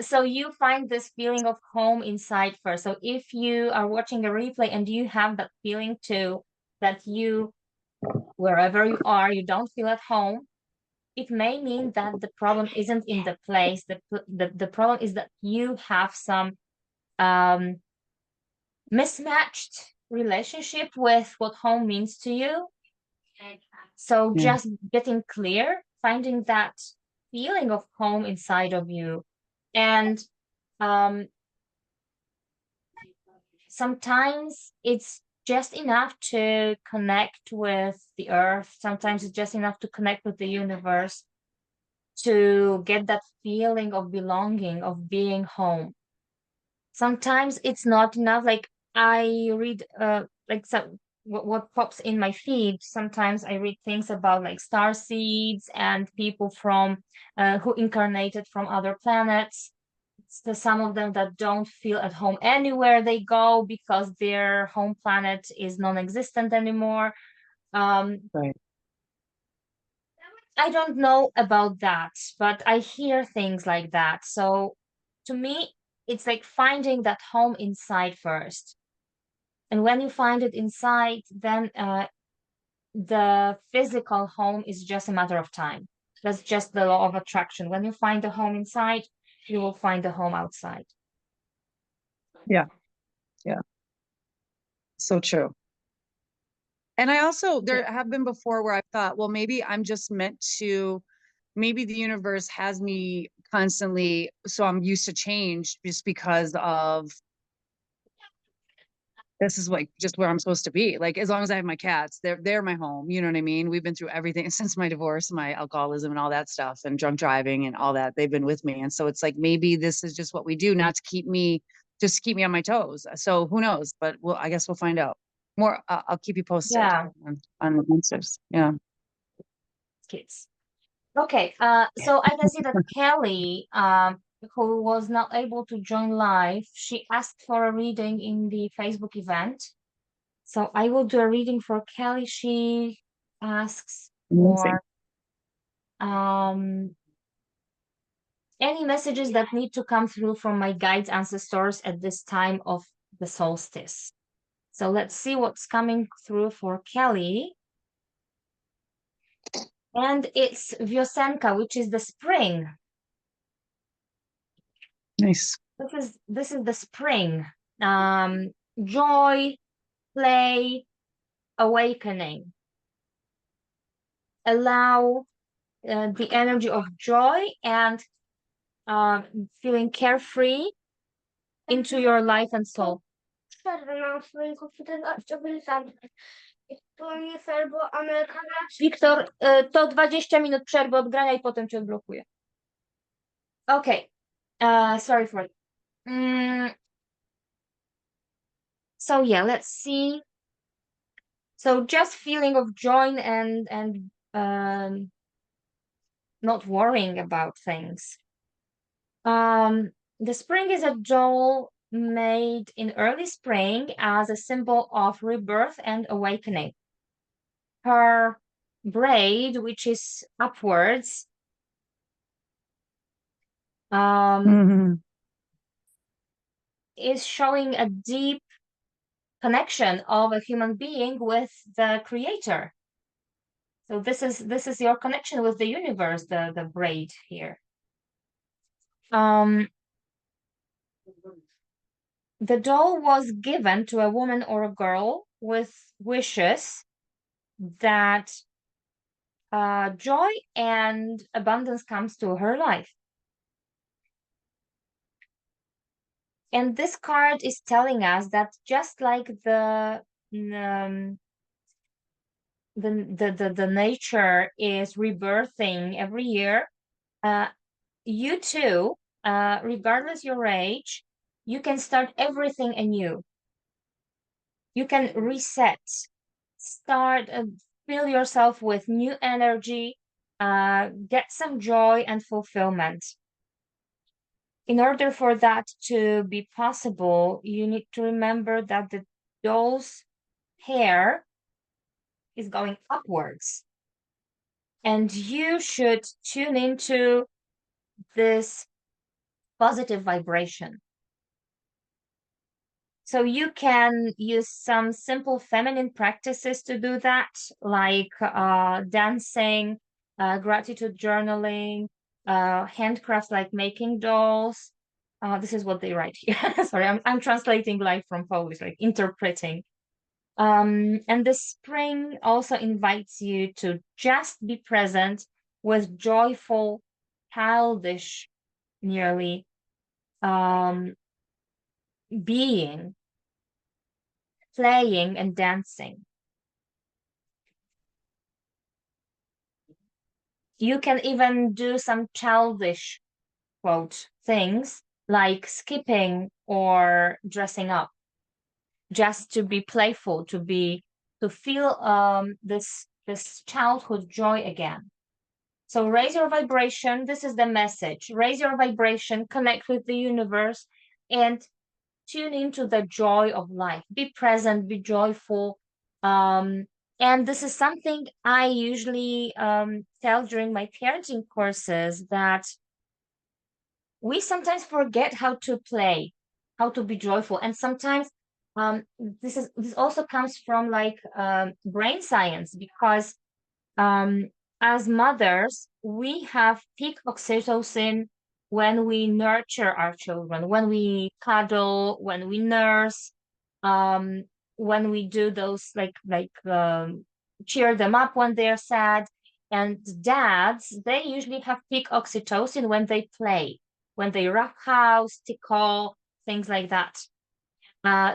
So you find this feeling of home inside first. So if you are watching a replay and you have that feeling too, that you, wherever you are, you don't feel at home, it may mean that the problem isn't in the place. The problem is that you have some um, mismatched relationship with what home means to you. So
yeah,
just getting clear, finding that feeling of home inside of you. And um, sometimes it's just enough to connect with the earth. Sometimes it's just enough to connect with the universe to get that feeling of belonging, of being home. Sometimes it's not enough. Like I read like some what pops in my feed. Sometimes I read things about like star seeds and people from who incarnated from other planets. So some of them that don't feel at home anywhere they go because their home planet is non-existent anymore. Um,
right.
I don't know about that, but I hear things like that. So to me, it's like finding that home inside first. And when you find it inside, then the physical home is just a matter of time. That's just the law of attraction. When you find the home inside, you will find the home outside.
Yeah, yeah, so true. And I also,
Yeah.
there have been before where I thought, well, maybe I'm just meant to, maybe the universe has me constantly, so I'm used to change just because of this is like just where I'm supposed to be. Like as long as I have my cats, they're my home. You know what I mean? We've been through everything since my divorce, my alcoholism and all that stuff and drunk driving and all that. They've been with me. And so it's like maybe this is just what we do, not to keep me just to keep me on my toes. So who knows? But I guess we'll find out. More I'll keep you posted
Yeah,
on the answers. Yeah.
kids. Okay, so I can see that Kelly, who was not able to join live, she asked for a reading in the Facebook event. So I will do a reading for Kelly. She asks
Amazing.
for um, any messages that need to come through from my guides, ancestors at this time of the solstice. So let's see what's coming through for Kelly. And it's Vyosenka, which is the spring.
Nice.
This is the spring. Joy, play, awakening. Allow the energy of joy and feeling carefree into your life and soul. Wiktor, to 20 minut przerwy od grania i potem cię odblokuję. Okay. Sorry for it. So yeah, let's see. So just feeling of joy and not worrying about things. The spring is a doll made in early spring as a symbol of rebirth and awakening. Her braid, which is upwards, is showing a deep connection of a human being with the creator. So this is your connection with the universe, the braid here. The doll was given to a woman or a girl with wishes that joy and abundance comes to her life. And this card is telling us that just like the nature is rebirthing every year, you too, regardless your age, you can start everything anew. You can reset, start, fill yourself with new energy, get some joy and fulfillment. In order for that to be possible, you need to remember that the doll's hair is going upwards. And you should tune into this positive vibration. So you can use some simple feminine practices to do that, like dancing, gratitude journaling, handcrafts like making dolls. This is what they write here. Sorry, I'm translating live from Polish, like interpreting. And the spring also invites you to just be present with joyful, childish, nearly being, playing and dancing. You can even do some childish, quote, things like skipping or dressing up, just to be playful, to feel this childhood joy again. So raise your vibration. This is the message. Raise your vibration, connect with the universe, and tune into the joy of life. Be present, be joyful. And this is something I usually tell during my parenting courses, that we sometimes forget how to play, how to be joyful. And sometimes this also comes from like brain science, because as mothers, we have peak oxytocin when we nurture our children, when we cuddle, when we nurse, when we do those cheer them up when they're sad. And dads, they usually have peak oxytocin when they play, when they rough house, tickle, things like that.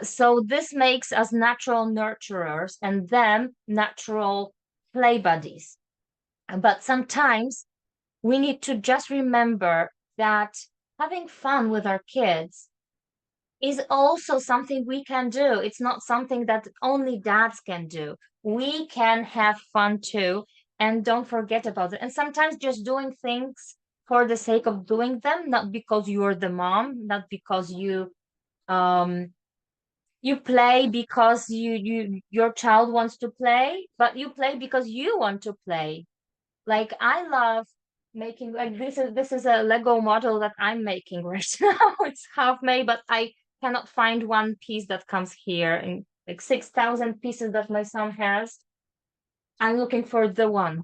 So this makes us natural nurturers and them natural play buddies. But sometimes we need to just remember that having fun with our kids is also something we can do. It's not something that only dads can do. We can have fun too, and don't forget about it. And sometimes just doing things for the sake of doing them, not because you're the mom, not because you play because your child wants to play, but you play because you want to play. Like I love making, like this is a Lego model that I'm making right now. It's half made, but I cannot find one piece that comes here. And like 6,000 pieces that my son has. I'm looking for the one.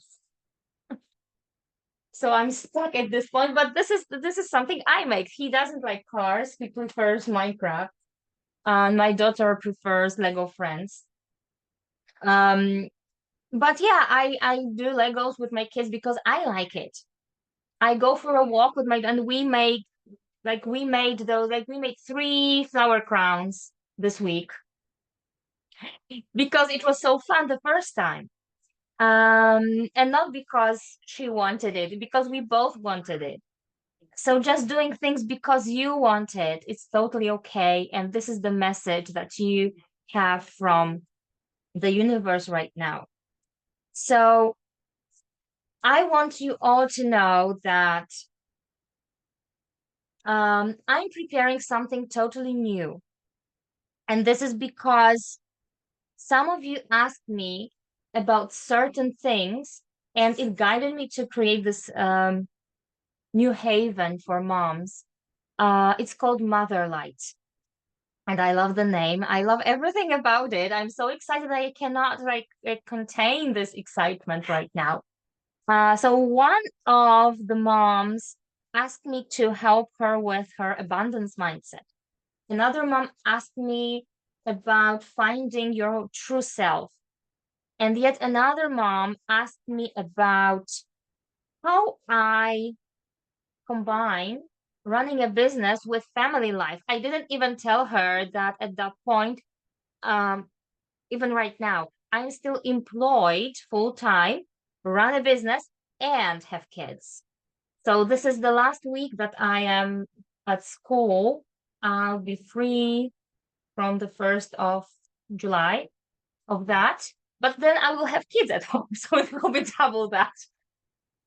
So I'm stuck at this point, but this is something I make. He doesn't like cars. He prefers Minecraft. And my daughter prefers Lego Friends. Um, but yeah, I do Legos with my kids because I like it. I go for a walk with my and we made three flower crowns this week because it was so fun the first time. And not because she wanted it, because we both wanted it. So just doing things because you want it, it's totally okay. And this is the message that you have from the universe right now. So I want you all to know that I'm preparing something totally new. And this is because some of you asked me about certain things, and it guided me to create this new haven for moms. It's called Motherlight. And I love the name. I love everything about it. I'm so excited I cannot contain this excitement right now. So one of the moms asked me to help her with her abundance mindset. Another mom asked me about finding your true self. And yet another mom asked me about how I combine running a business with family life. I didn't even tell her that at that point, um, even right now, I'm still employed full time, run a business, and have kids. So this is the last week that I am at school. I'll be free from the 1st of July of that. But then I will have kids at home, so it will be double that.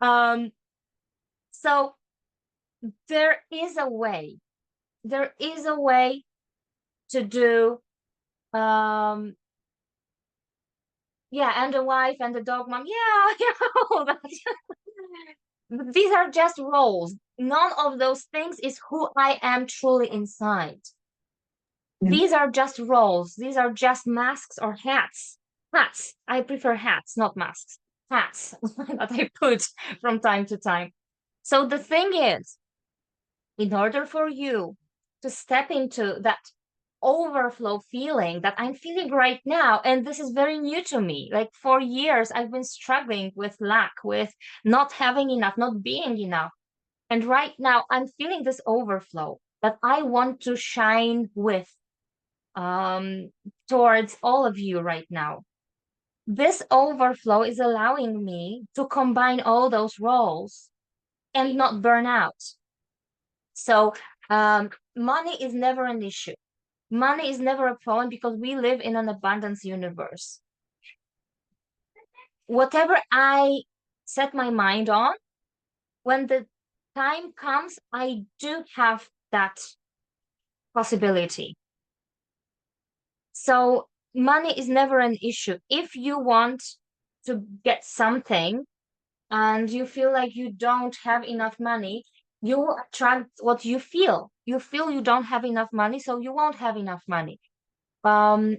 Um, so there is a way. There is a way to do yeah, and a wife and a dog mom. Yeah, yeah, all that. These are just roles. None of those things is who I am truly inside. These are just roles. These are just masks or hats. Hats. I prefer hats, not masks. Hats that I put from time to time. So the thing is, in order for you to step into that overflow feeling that I'm feeling right now, and this is very new to me. Like for years, I've been struggling with lack, with not having enough, not being enough. And right now, I'm feeling this overflow that I want to shine with um, towards all of you right now. This overflow is allowing me to combine all those roles and not burn out. So, money is never an issue. Money is never a problem because we live in an abundance universe. Whatever I set my mind on, when the time comes, I do have that possibility. So money is never an issue. If you want to get something and you feel like you don't have enough money, you will attract what you feel. You feel you don't have enough money, so you won't have enough money. Um,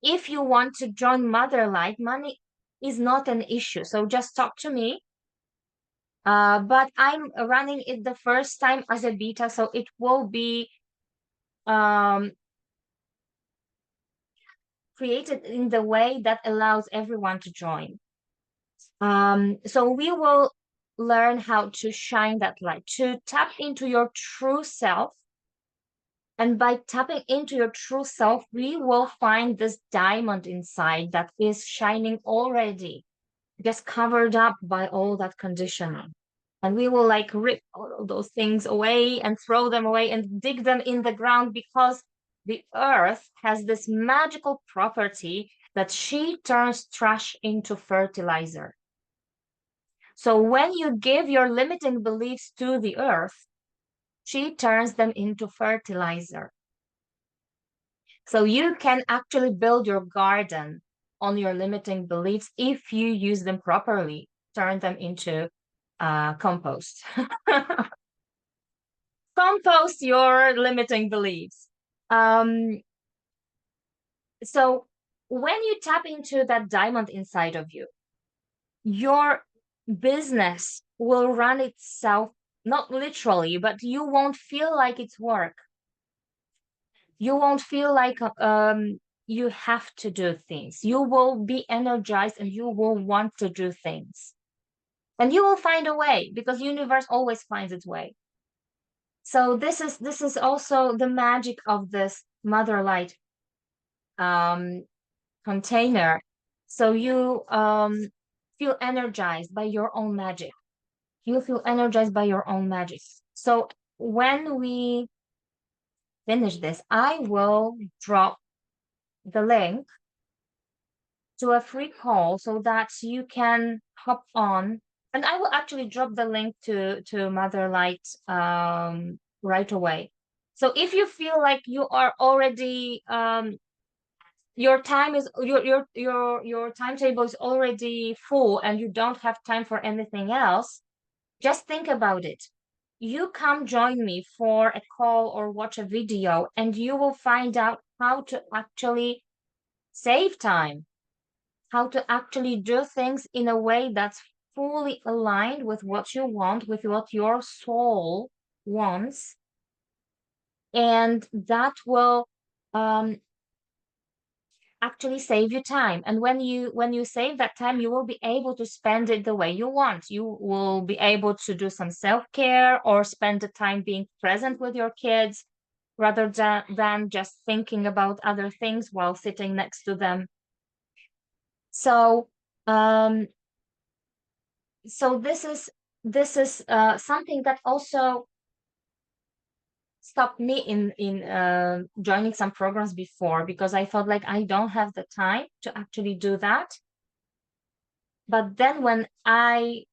if you want to join Motherlight, money is not an issue. So just talk to me. But I'm running it the first time as a beta, so it will be um, created in the way that allows everyone to join. So we will learn how to shine that light, to tap into your true self. And by tapping into your true self, we will find this diamond inside that is shining already, just covered up by all that conditioning. And we will like rip all of those things away and throw them away and dig them in the ground because the earth has this magical property that she turns trash into fertilizer. So when you give your limiting beliefs to the earth, she turns them into fertilizer. So you can actually build your garden on your limiting beliefs if you use them properly, turn them into compost. Compost your limiting beliefs. Um, So when you tap into that diamond inside of you, your business will run itself, not literally, but you won't feel like it's work. You won't feel like you have to do things. You will be energized and you will want to do things. And you will find a way because universe always finds its way. So this is also the magic of this mother light um container. So you feel energized by your own magic. You feel energized by your own magic. So when we finish this, I will drop the link to a free call so that you can hop on. And I will actually drop the link to Motherlight right away. So if you feel like you are already your time is your timetable is already full and you don't have time for anything else, just think about it. You come join me for a call or watch a video, and you will find out how to actually save time, how to actually do things in a way that's fully aligned with what you want, with what your soul wants. And that will um, actually save you time. And when you save that time, you will be able to spend it the way you want. You will be able to do some self-care or spend the time being present with your kids rather than just thinking about other things while sitting next to them. So um so this is something that also stopped me in joining some programs before, because I felt like I don't have the time to actually do that. But then when I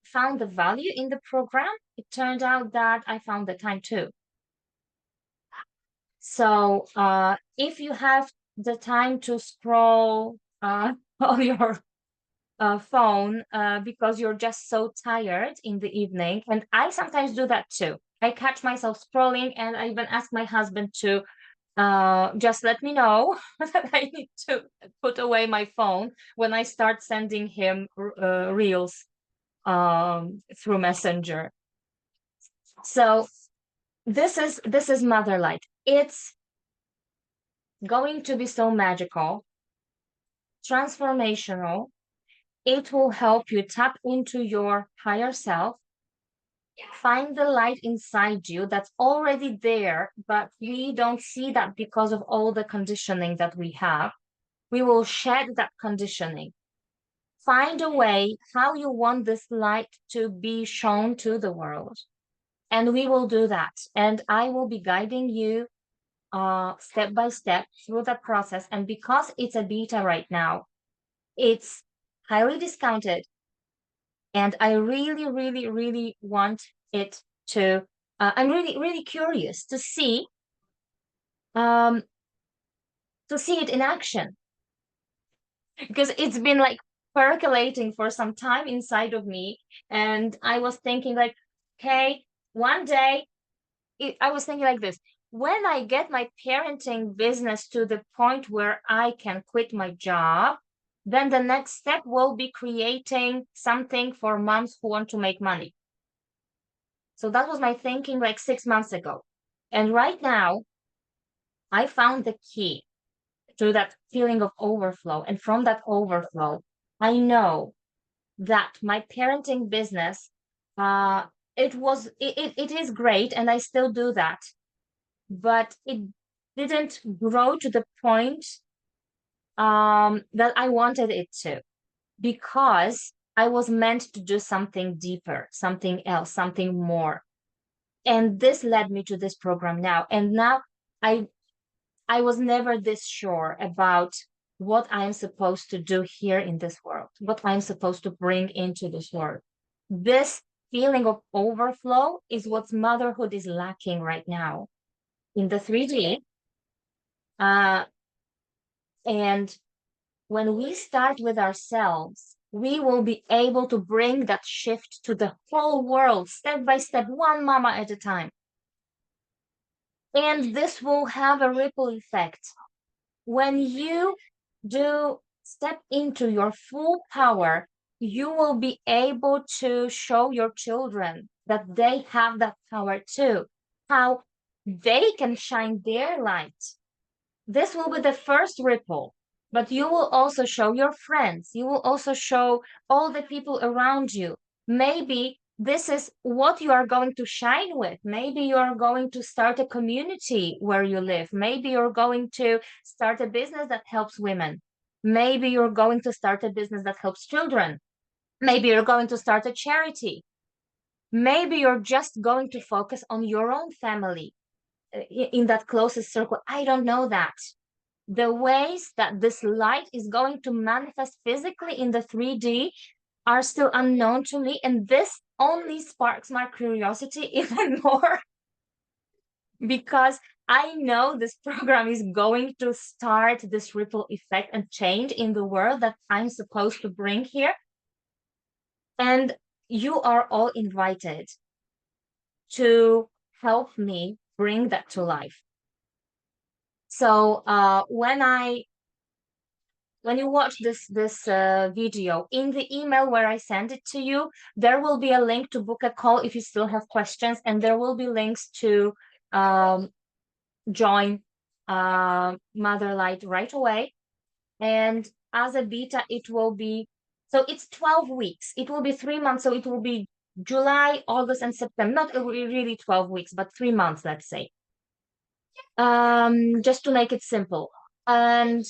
found the value in the program, it turned out that I found the time too. So if you have the time to scroll on your phone because you're just so tired in the evening, and I sometimes do that too. I catch myself scrolling, and I even ask my husband to just let me know that I need to put away my phone when I start sending him reels through Messenger. So this is Motherlight. It's going to be so magical, transformational. It will help you tap into your higher self, find the light inside you that's already there, but we don't see that because of all the conditioning that we have. We will shed that conditioning. Find a way how you want this light to be shown to the world. And we will do that. And I will be guiding you step by step through the process. And because it's a beta right now, it's highly discounted. And I really, really, really want it to, I'm really, really curious um, to see it in action, because it's been like percolating for some time inside of me. And I was thinking like, okay, one day I was thinking like this: when I get my parenting business to the point where I can quit my job, then the next step will be creating something for moms who want to make money. So that was my thinking like 6 months ago. And right now, I found the key to that feeling of overflow. And from that overflow, I know that my parenting business, uh, it is great, and I still do that, but it didn't grow to the point that I wanted it to, because I was meant to do something deeper, something else, something more. And this led me to this program now. And now I I was never this sure about what I'm supposed to do here in this world, what I'm supposed to bring into this world. This feeling of overflow is what motherhood is lacking right now in the 3D. Uh, and when we start with ourselves, we will be able to bring that shift to the whole world, step by step, one mama at a time. And this will have a ripple effect. When you do step into your full power, you will be able to show your children that they have that power too, how they can shine their light. This will be the first ripple, but you will also show your friends. You will also show all the people around you. Maybe this is what you are going to shine with. Maybe you are going to start a community where you live. Maybe you're going to start a business that helps women. Maybe you're going to start a business that helps children. Maybe you're going to start a charity. Maybe you're just going to focus on your own family in that closest circle. I don't know that. The ways that this light is going to manifest physically in the 3D are still unknown to me. And this only sparks my curiosity even more because I know this program is going to start this ripple effect and change in the world that I'm supposed to bring here. And you are all invited to help me bring that to life. So when you watch this video, in the email where I send it to you, there will be a link to book a call if you still have questions, and there will be links to join Motherlight right away. And as a beta, it will be, so it's 12 weeks. It will be 3 months, so it will be July, August, and September. Not really 12 weeks, but 3 months, let's say. Just to make it simple. And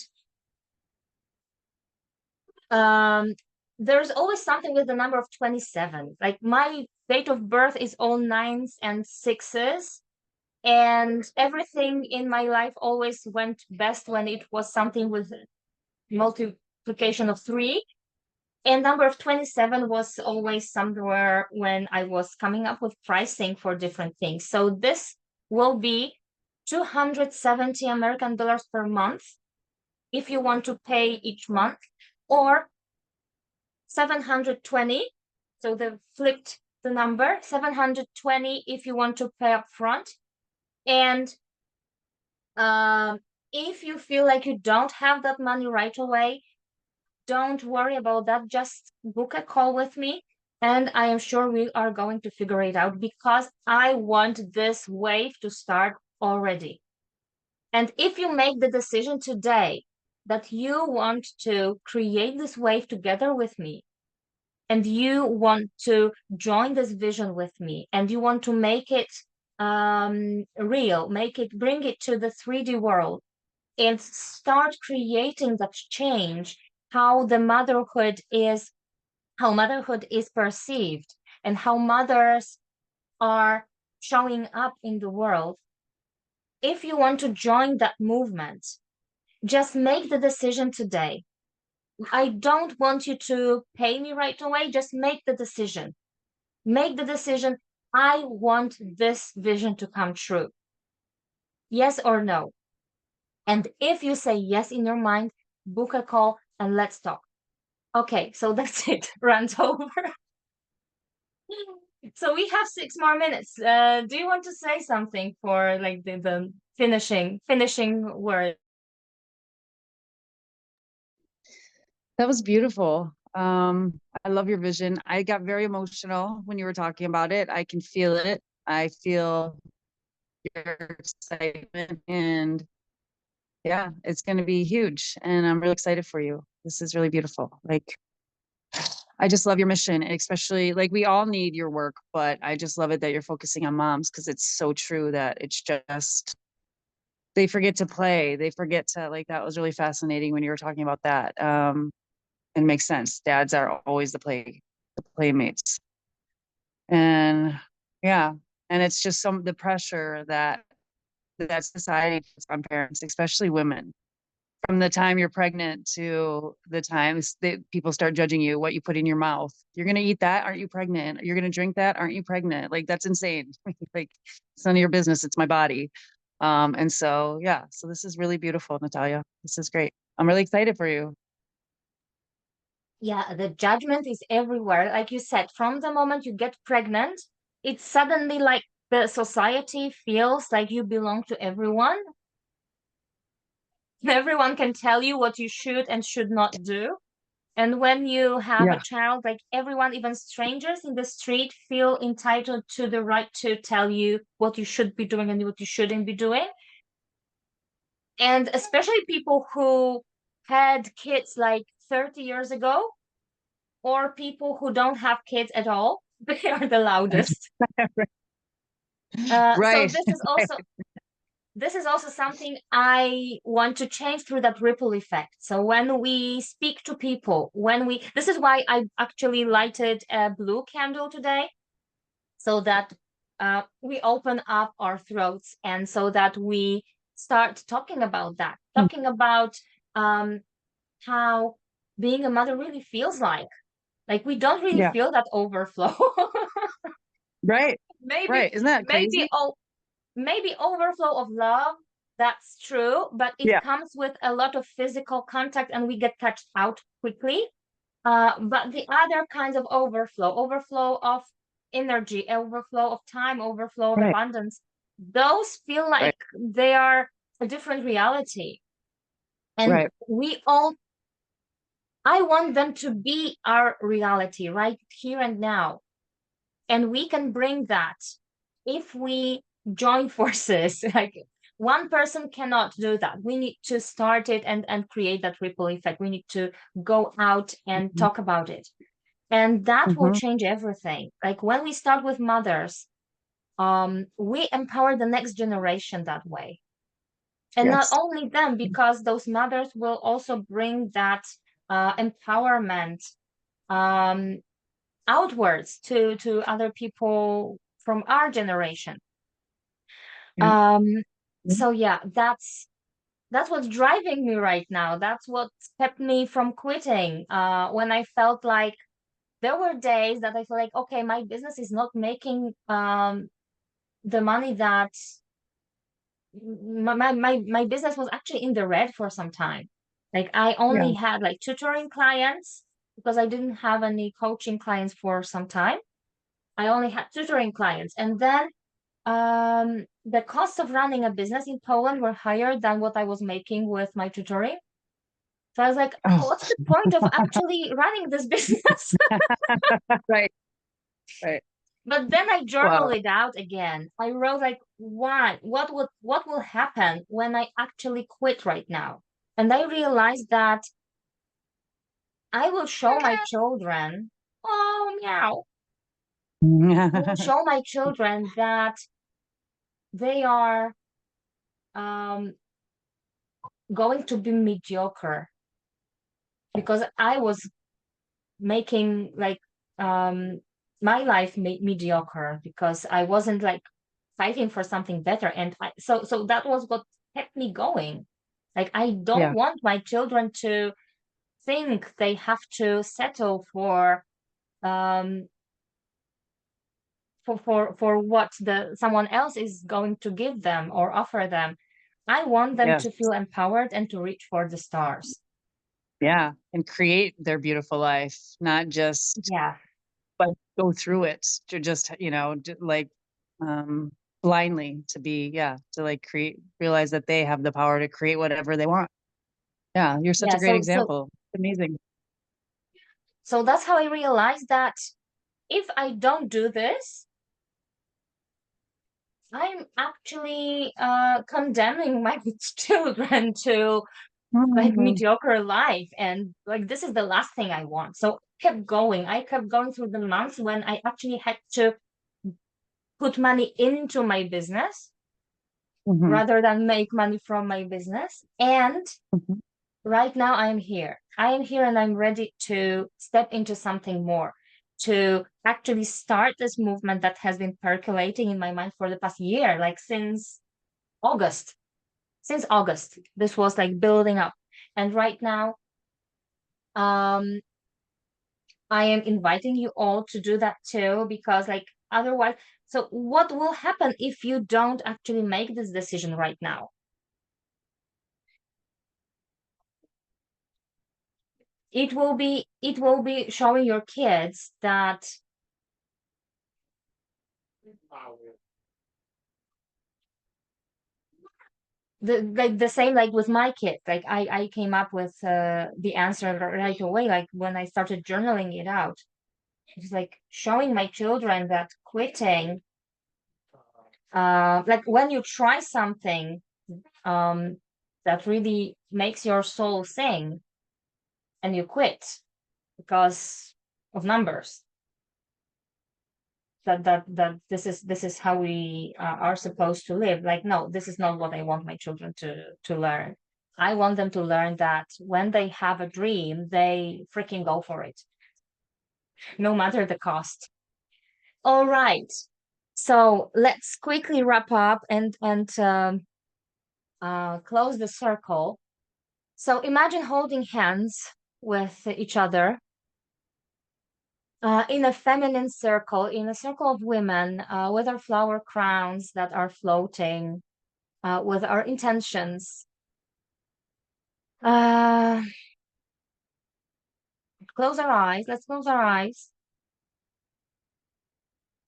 there's always something with the number of 27. Like my date of birth is all nines and sixes, and everything in my life always went best when it was something with multiplication of three. And number of 27 was always somewhere when I was coming up with pricing for different things. So this will be 270 American dollars per month if you want to pay each month, or 720. So they flipped the number, 720 if you want to pay up front. And if you feel like you don't have that money right away, don't worry about that. Just book a call with me, and I am sure we are going to figure it out because I want this wave to start already. And if you make the decision today that you want to create this wave together with me, and you want to join this vision with me, and you want to make it real, bring it to the 3D world, and start creating that change, how motherhood is perceived, and how mothers are showing up in the world. If you want to join that movement, just make the decision today. I don't want you to pay me right away. Just make the decision. Make the decision. I want this vision to come true. Yes or no? And if you say yes in your mind, book a call and let's talk. Okay, so that's it. Rant over. So we have 6 more minutes. Do you want to say something for like the finishing word?
That was beautiful. I love your vision. I got very emotional when you were talking about it. I can feel it. I feel your excitement, and yeah, it's going to be huge. And I'm really excited for you. This is really beautiful. Like, I just love your mission, especially like we all need your work, but I just love it that you're focusing on moms because it's so true that it's just they forget to play. They forget to like that was really fascinating when you were talking about that. It makes sense. Dads are always the playmates. And yeah, and it's just the pressure that society puts on parents, especially women. From the time you're pregnant to the times that people start judging you, what you put in your mouth. You're gonna eat that, aren't you pregnant? You're gonna drink that, aren't you pregnant? Like that's insane. Like it's none of your business. It's my body. And so yeah, so this is really beautiful, Natalia. This is great. I'm really excited for you.
Yeah, the judgment is everywhere. Like you said, from the moment you get pregnant, it's suddenly like the society feels like you belong to everyone. Everyone can tell you what you should and should not do. And when you have a
Yeah.
child, like everyone, even strangers in the street, feel entitled to the right to tell you what you should be doing and what you shouldn't be doing. And especially people who had kids like 30 years ago, or people who don't have kids at all, they are the loudest. So
Right.
this is also something I want to change through that ripple effect. So when we speak to people, this is why I actually lighted a blue candle today, so that we open up our throats and so that we start talking about that, talking about um, how being a mother really feels like. Like we don't really
Yeah.
feel that overflow.
Right.
maybe,
Right. Isn't that
maybe,
crazy?
oh, maybe overflow of love, that's true, but it
Yeah.
comes with a lot of physical contact and we get touched out quickly. But the other kinds of overflow of energy, overflow of time, overflow of
Right.
abundance, those feel
Right.
like they are a different reality. And
Right.
I want them to be our reality right here and now. And we can bring that if we join forces. Like one person cannot do that. We need to start it and create that ripple effect. We need to go out and
Mhm.
talk about it. And that will
Mhm.
change everything. Like when we start with mothers, we empower the next generation that way. And not
Yes.
only them, because those mothers will also bring that empowerment um, outwards to other people from our generation.
Yeah.
Um,
Mhm.
so yeah, that's what's driving me right now. That's what kept me from quitting. When I felt like there were days that I feel like, okay, my business is not making the money that my business was actually in the red for some time. Like I
Yeah.
only had like tutoring clients because I didn't have any coaching clients for some time. I only had tutoring clients. And then the cost of running a business in Poland were higher than what I was making with my tutoring. So I was like,
Oh,
what's the point of actually running this business?
right. Right.
But then I
Wow.
journaled it out again. I wrote like, why? What will happen when I actually quit right now? And I realized that I will show my children, oh meow, I will show my children that they are um, going to be mediocre because I was making like my life mediocre because I wasn't like fighting for something better. And so that was what kept me going. Like I don't
Yeah.
want my children to think they have to settle um for what the someone else is going to give them or offer them. I want them
Yes.
to feel empowered and to reach for the stars.
Yeah. And create their beautiful life, not just
Yeah.
but go through it to just, like um blindly to be, yeah, to like realize that they have the power to create whatever they want. Yeah, you're such
Yeah.
a great
So
example. Amazing.
so that's how I realized that if I don't do this, I'm actually condemning my children to like
Mhm.
mediocre life. And like this is the last thing I want. So I kept going through the months when I actually had to put money into my business
Mhm.
rather than make money from my business. And
Mhm.
right now I am here and I'm ready to step into something more, to actually start this movement that has been percolating in my mind for the past year, like august since August. This was like building up. And right now um I am inviting you all to do that too, because like otherwise, so what will happen if you don't actually make this decision right now? It will be showing your kids that the same like with my kids. Like I came up with the answer right away. Like when I started journaling it out, it's like showing my children that quitting, like when you try something um that really makes your soul sing and you quit because of numbers, that this is how we are supposed to live. Like, no, this is not what I want my children to learn. I want them to learn that when they have a dream, they freaking go for it, no matter the cost. All right. So let's quickly wrap up and close the circle. So imagine holding hands with each other in a feminine circle, in a circle of women with our flower crowns that are floating, with our intentions. Uh, close our eyes. Let's close our eyes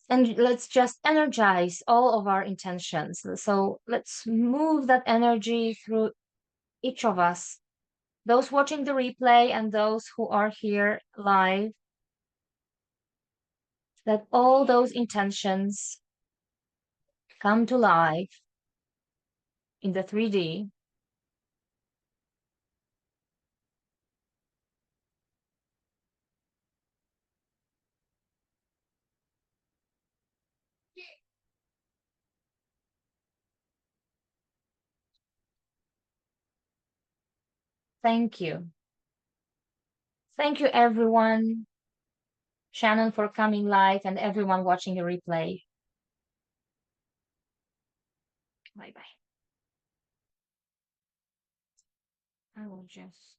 and let's just energize all of our intentions. So let's move that energy through each of us, those watching the replay and those who are here live, that all those intentions come to life in the 3D. Thank you. Thank you, everyone. Shannon for coming live and everyone watching the replay. Bye bye. I will just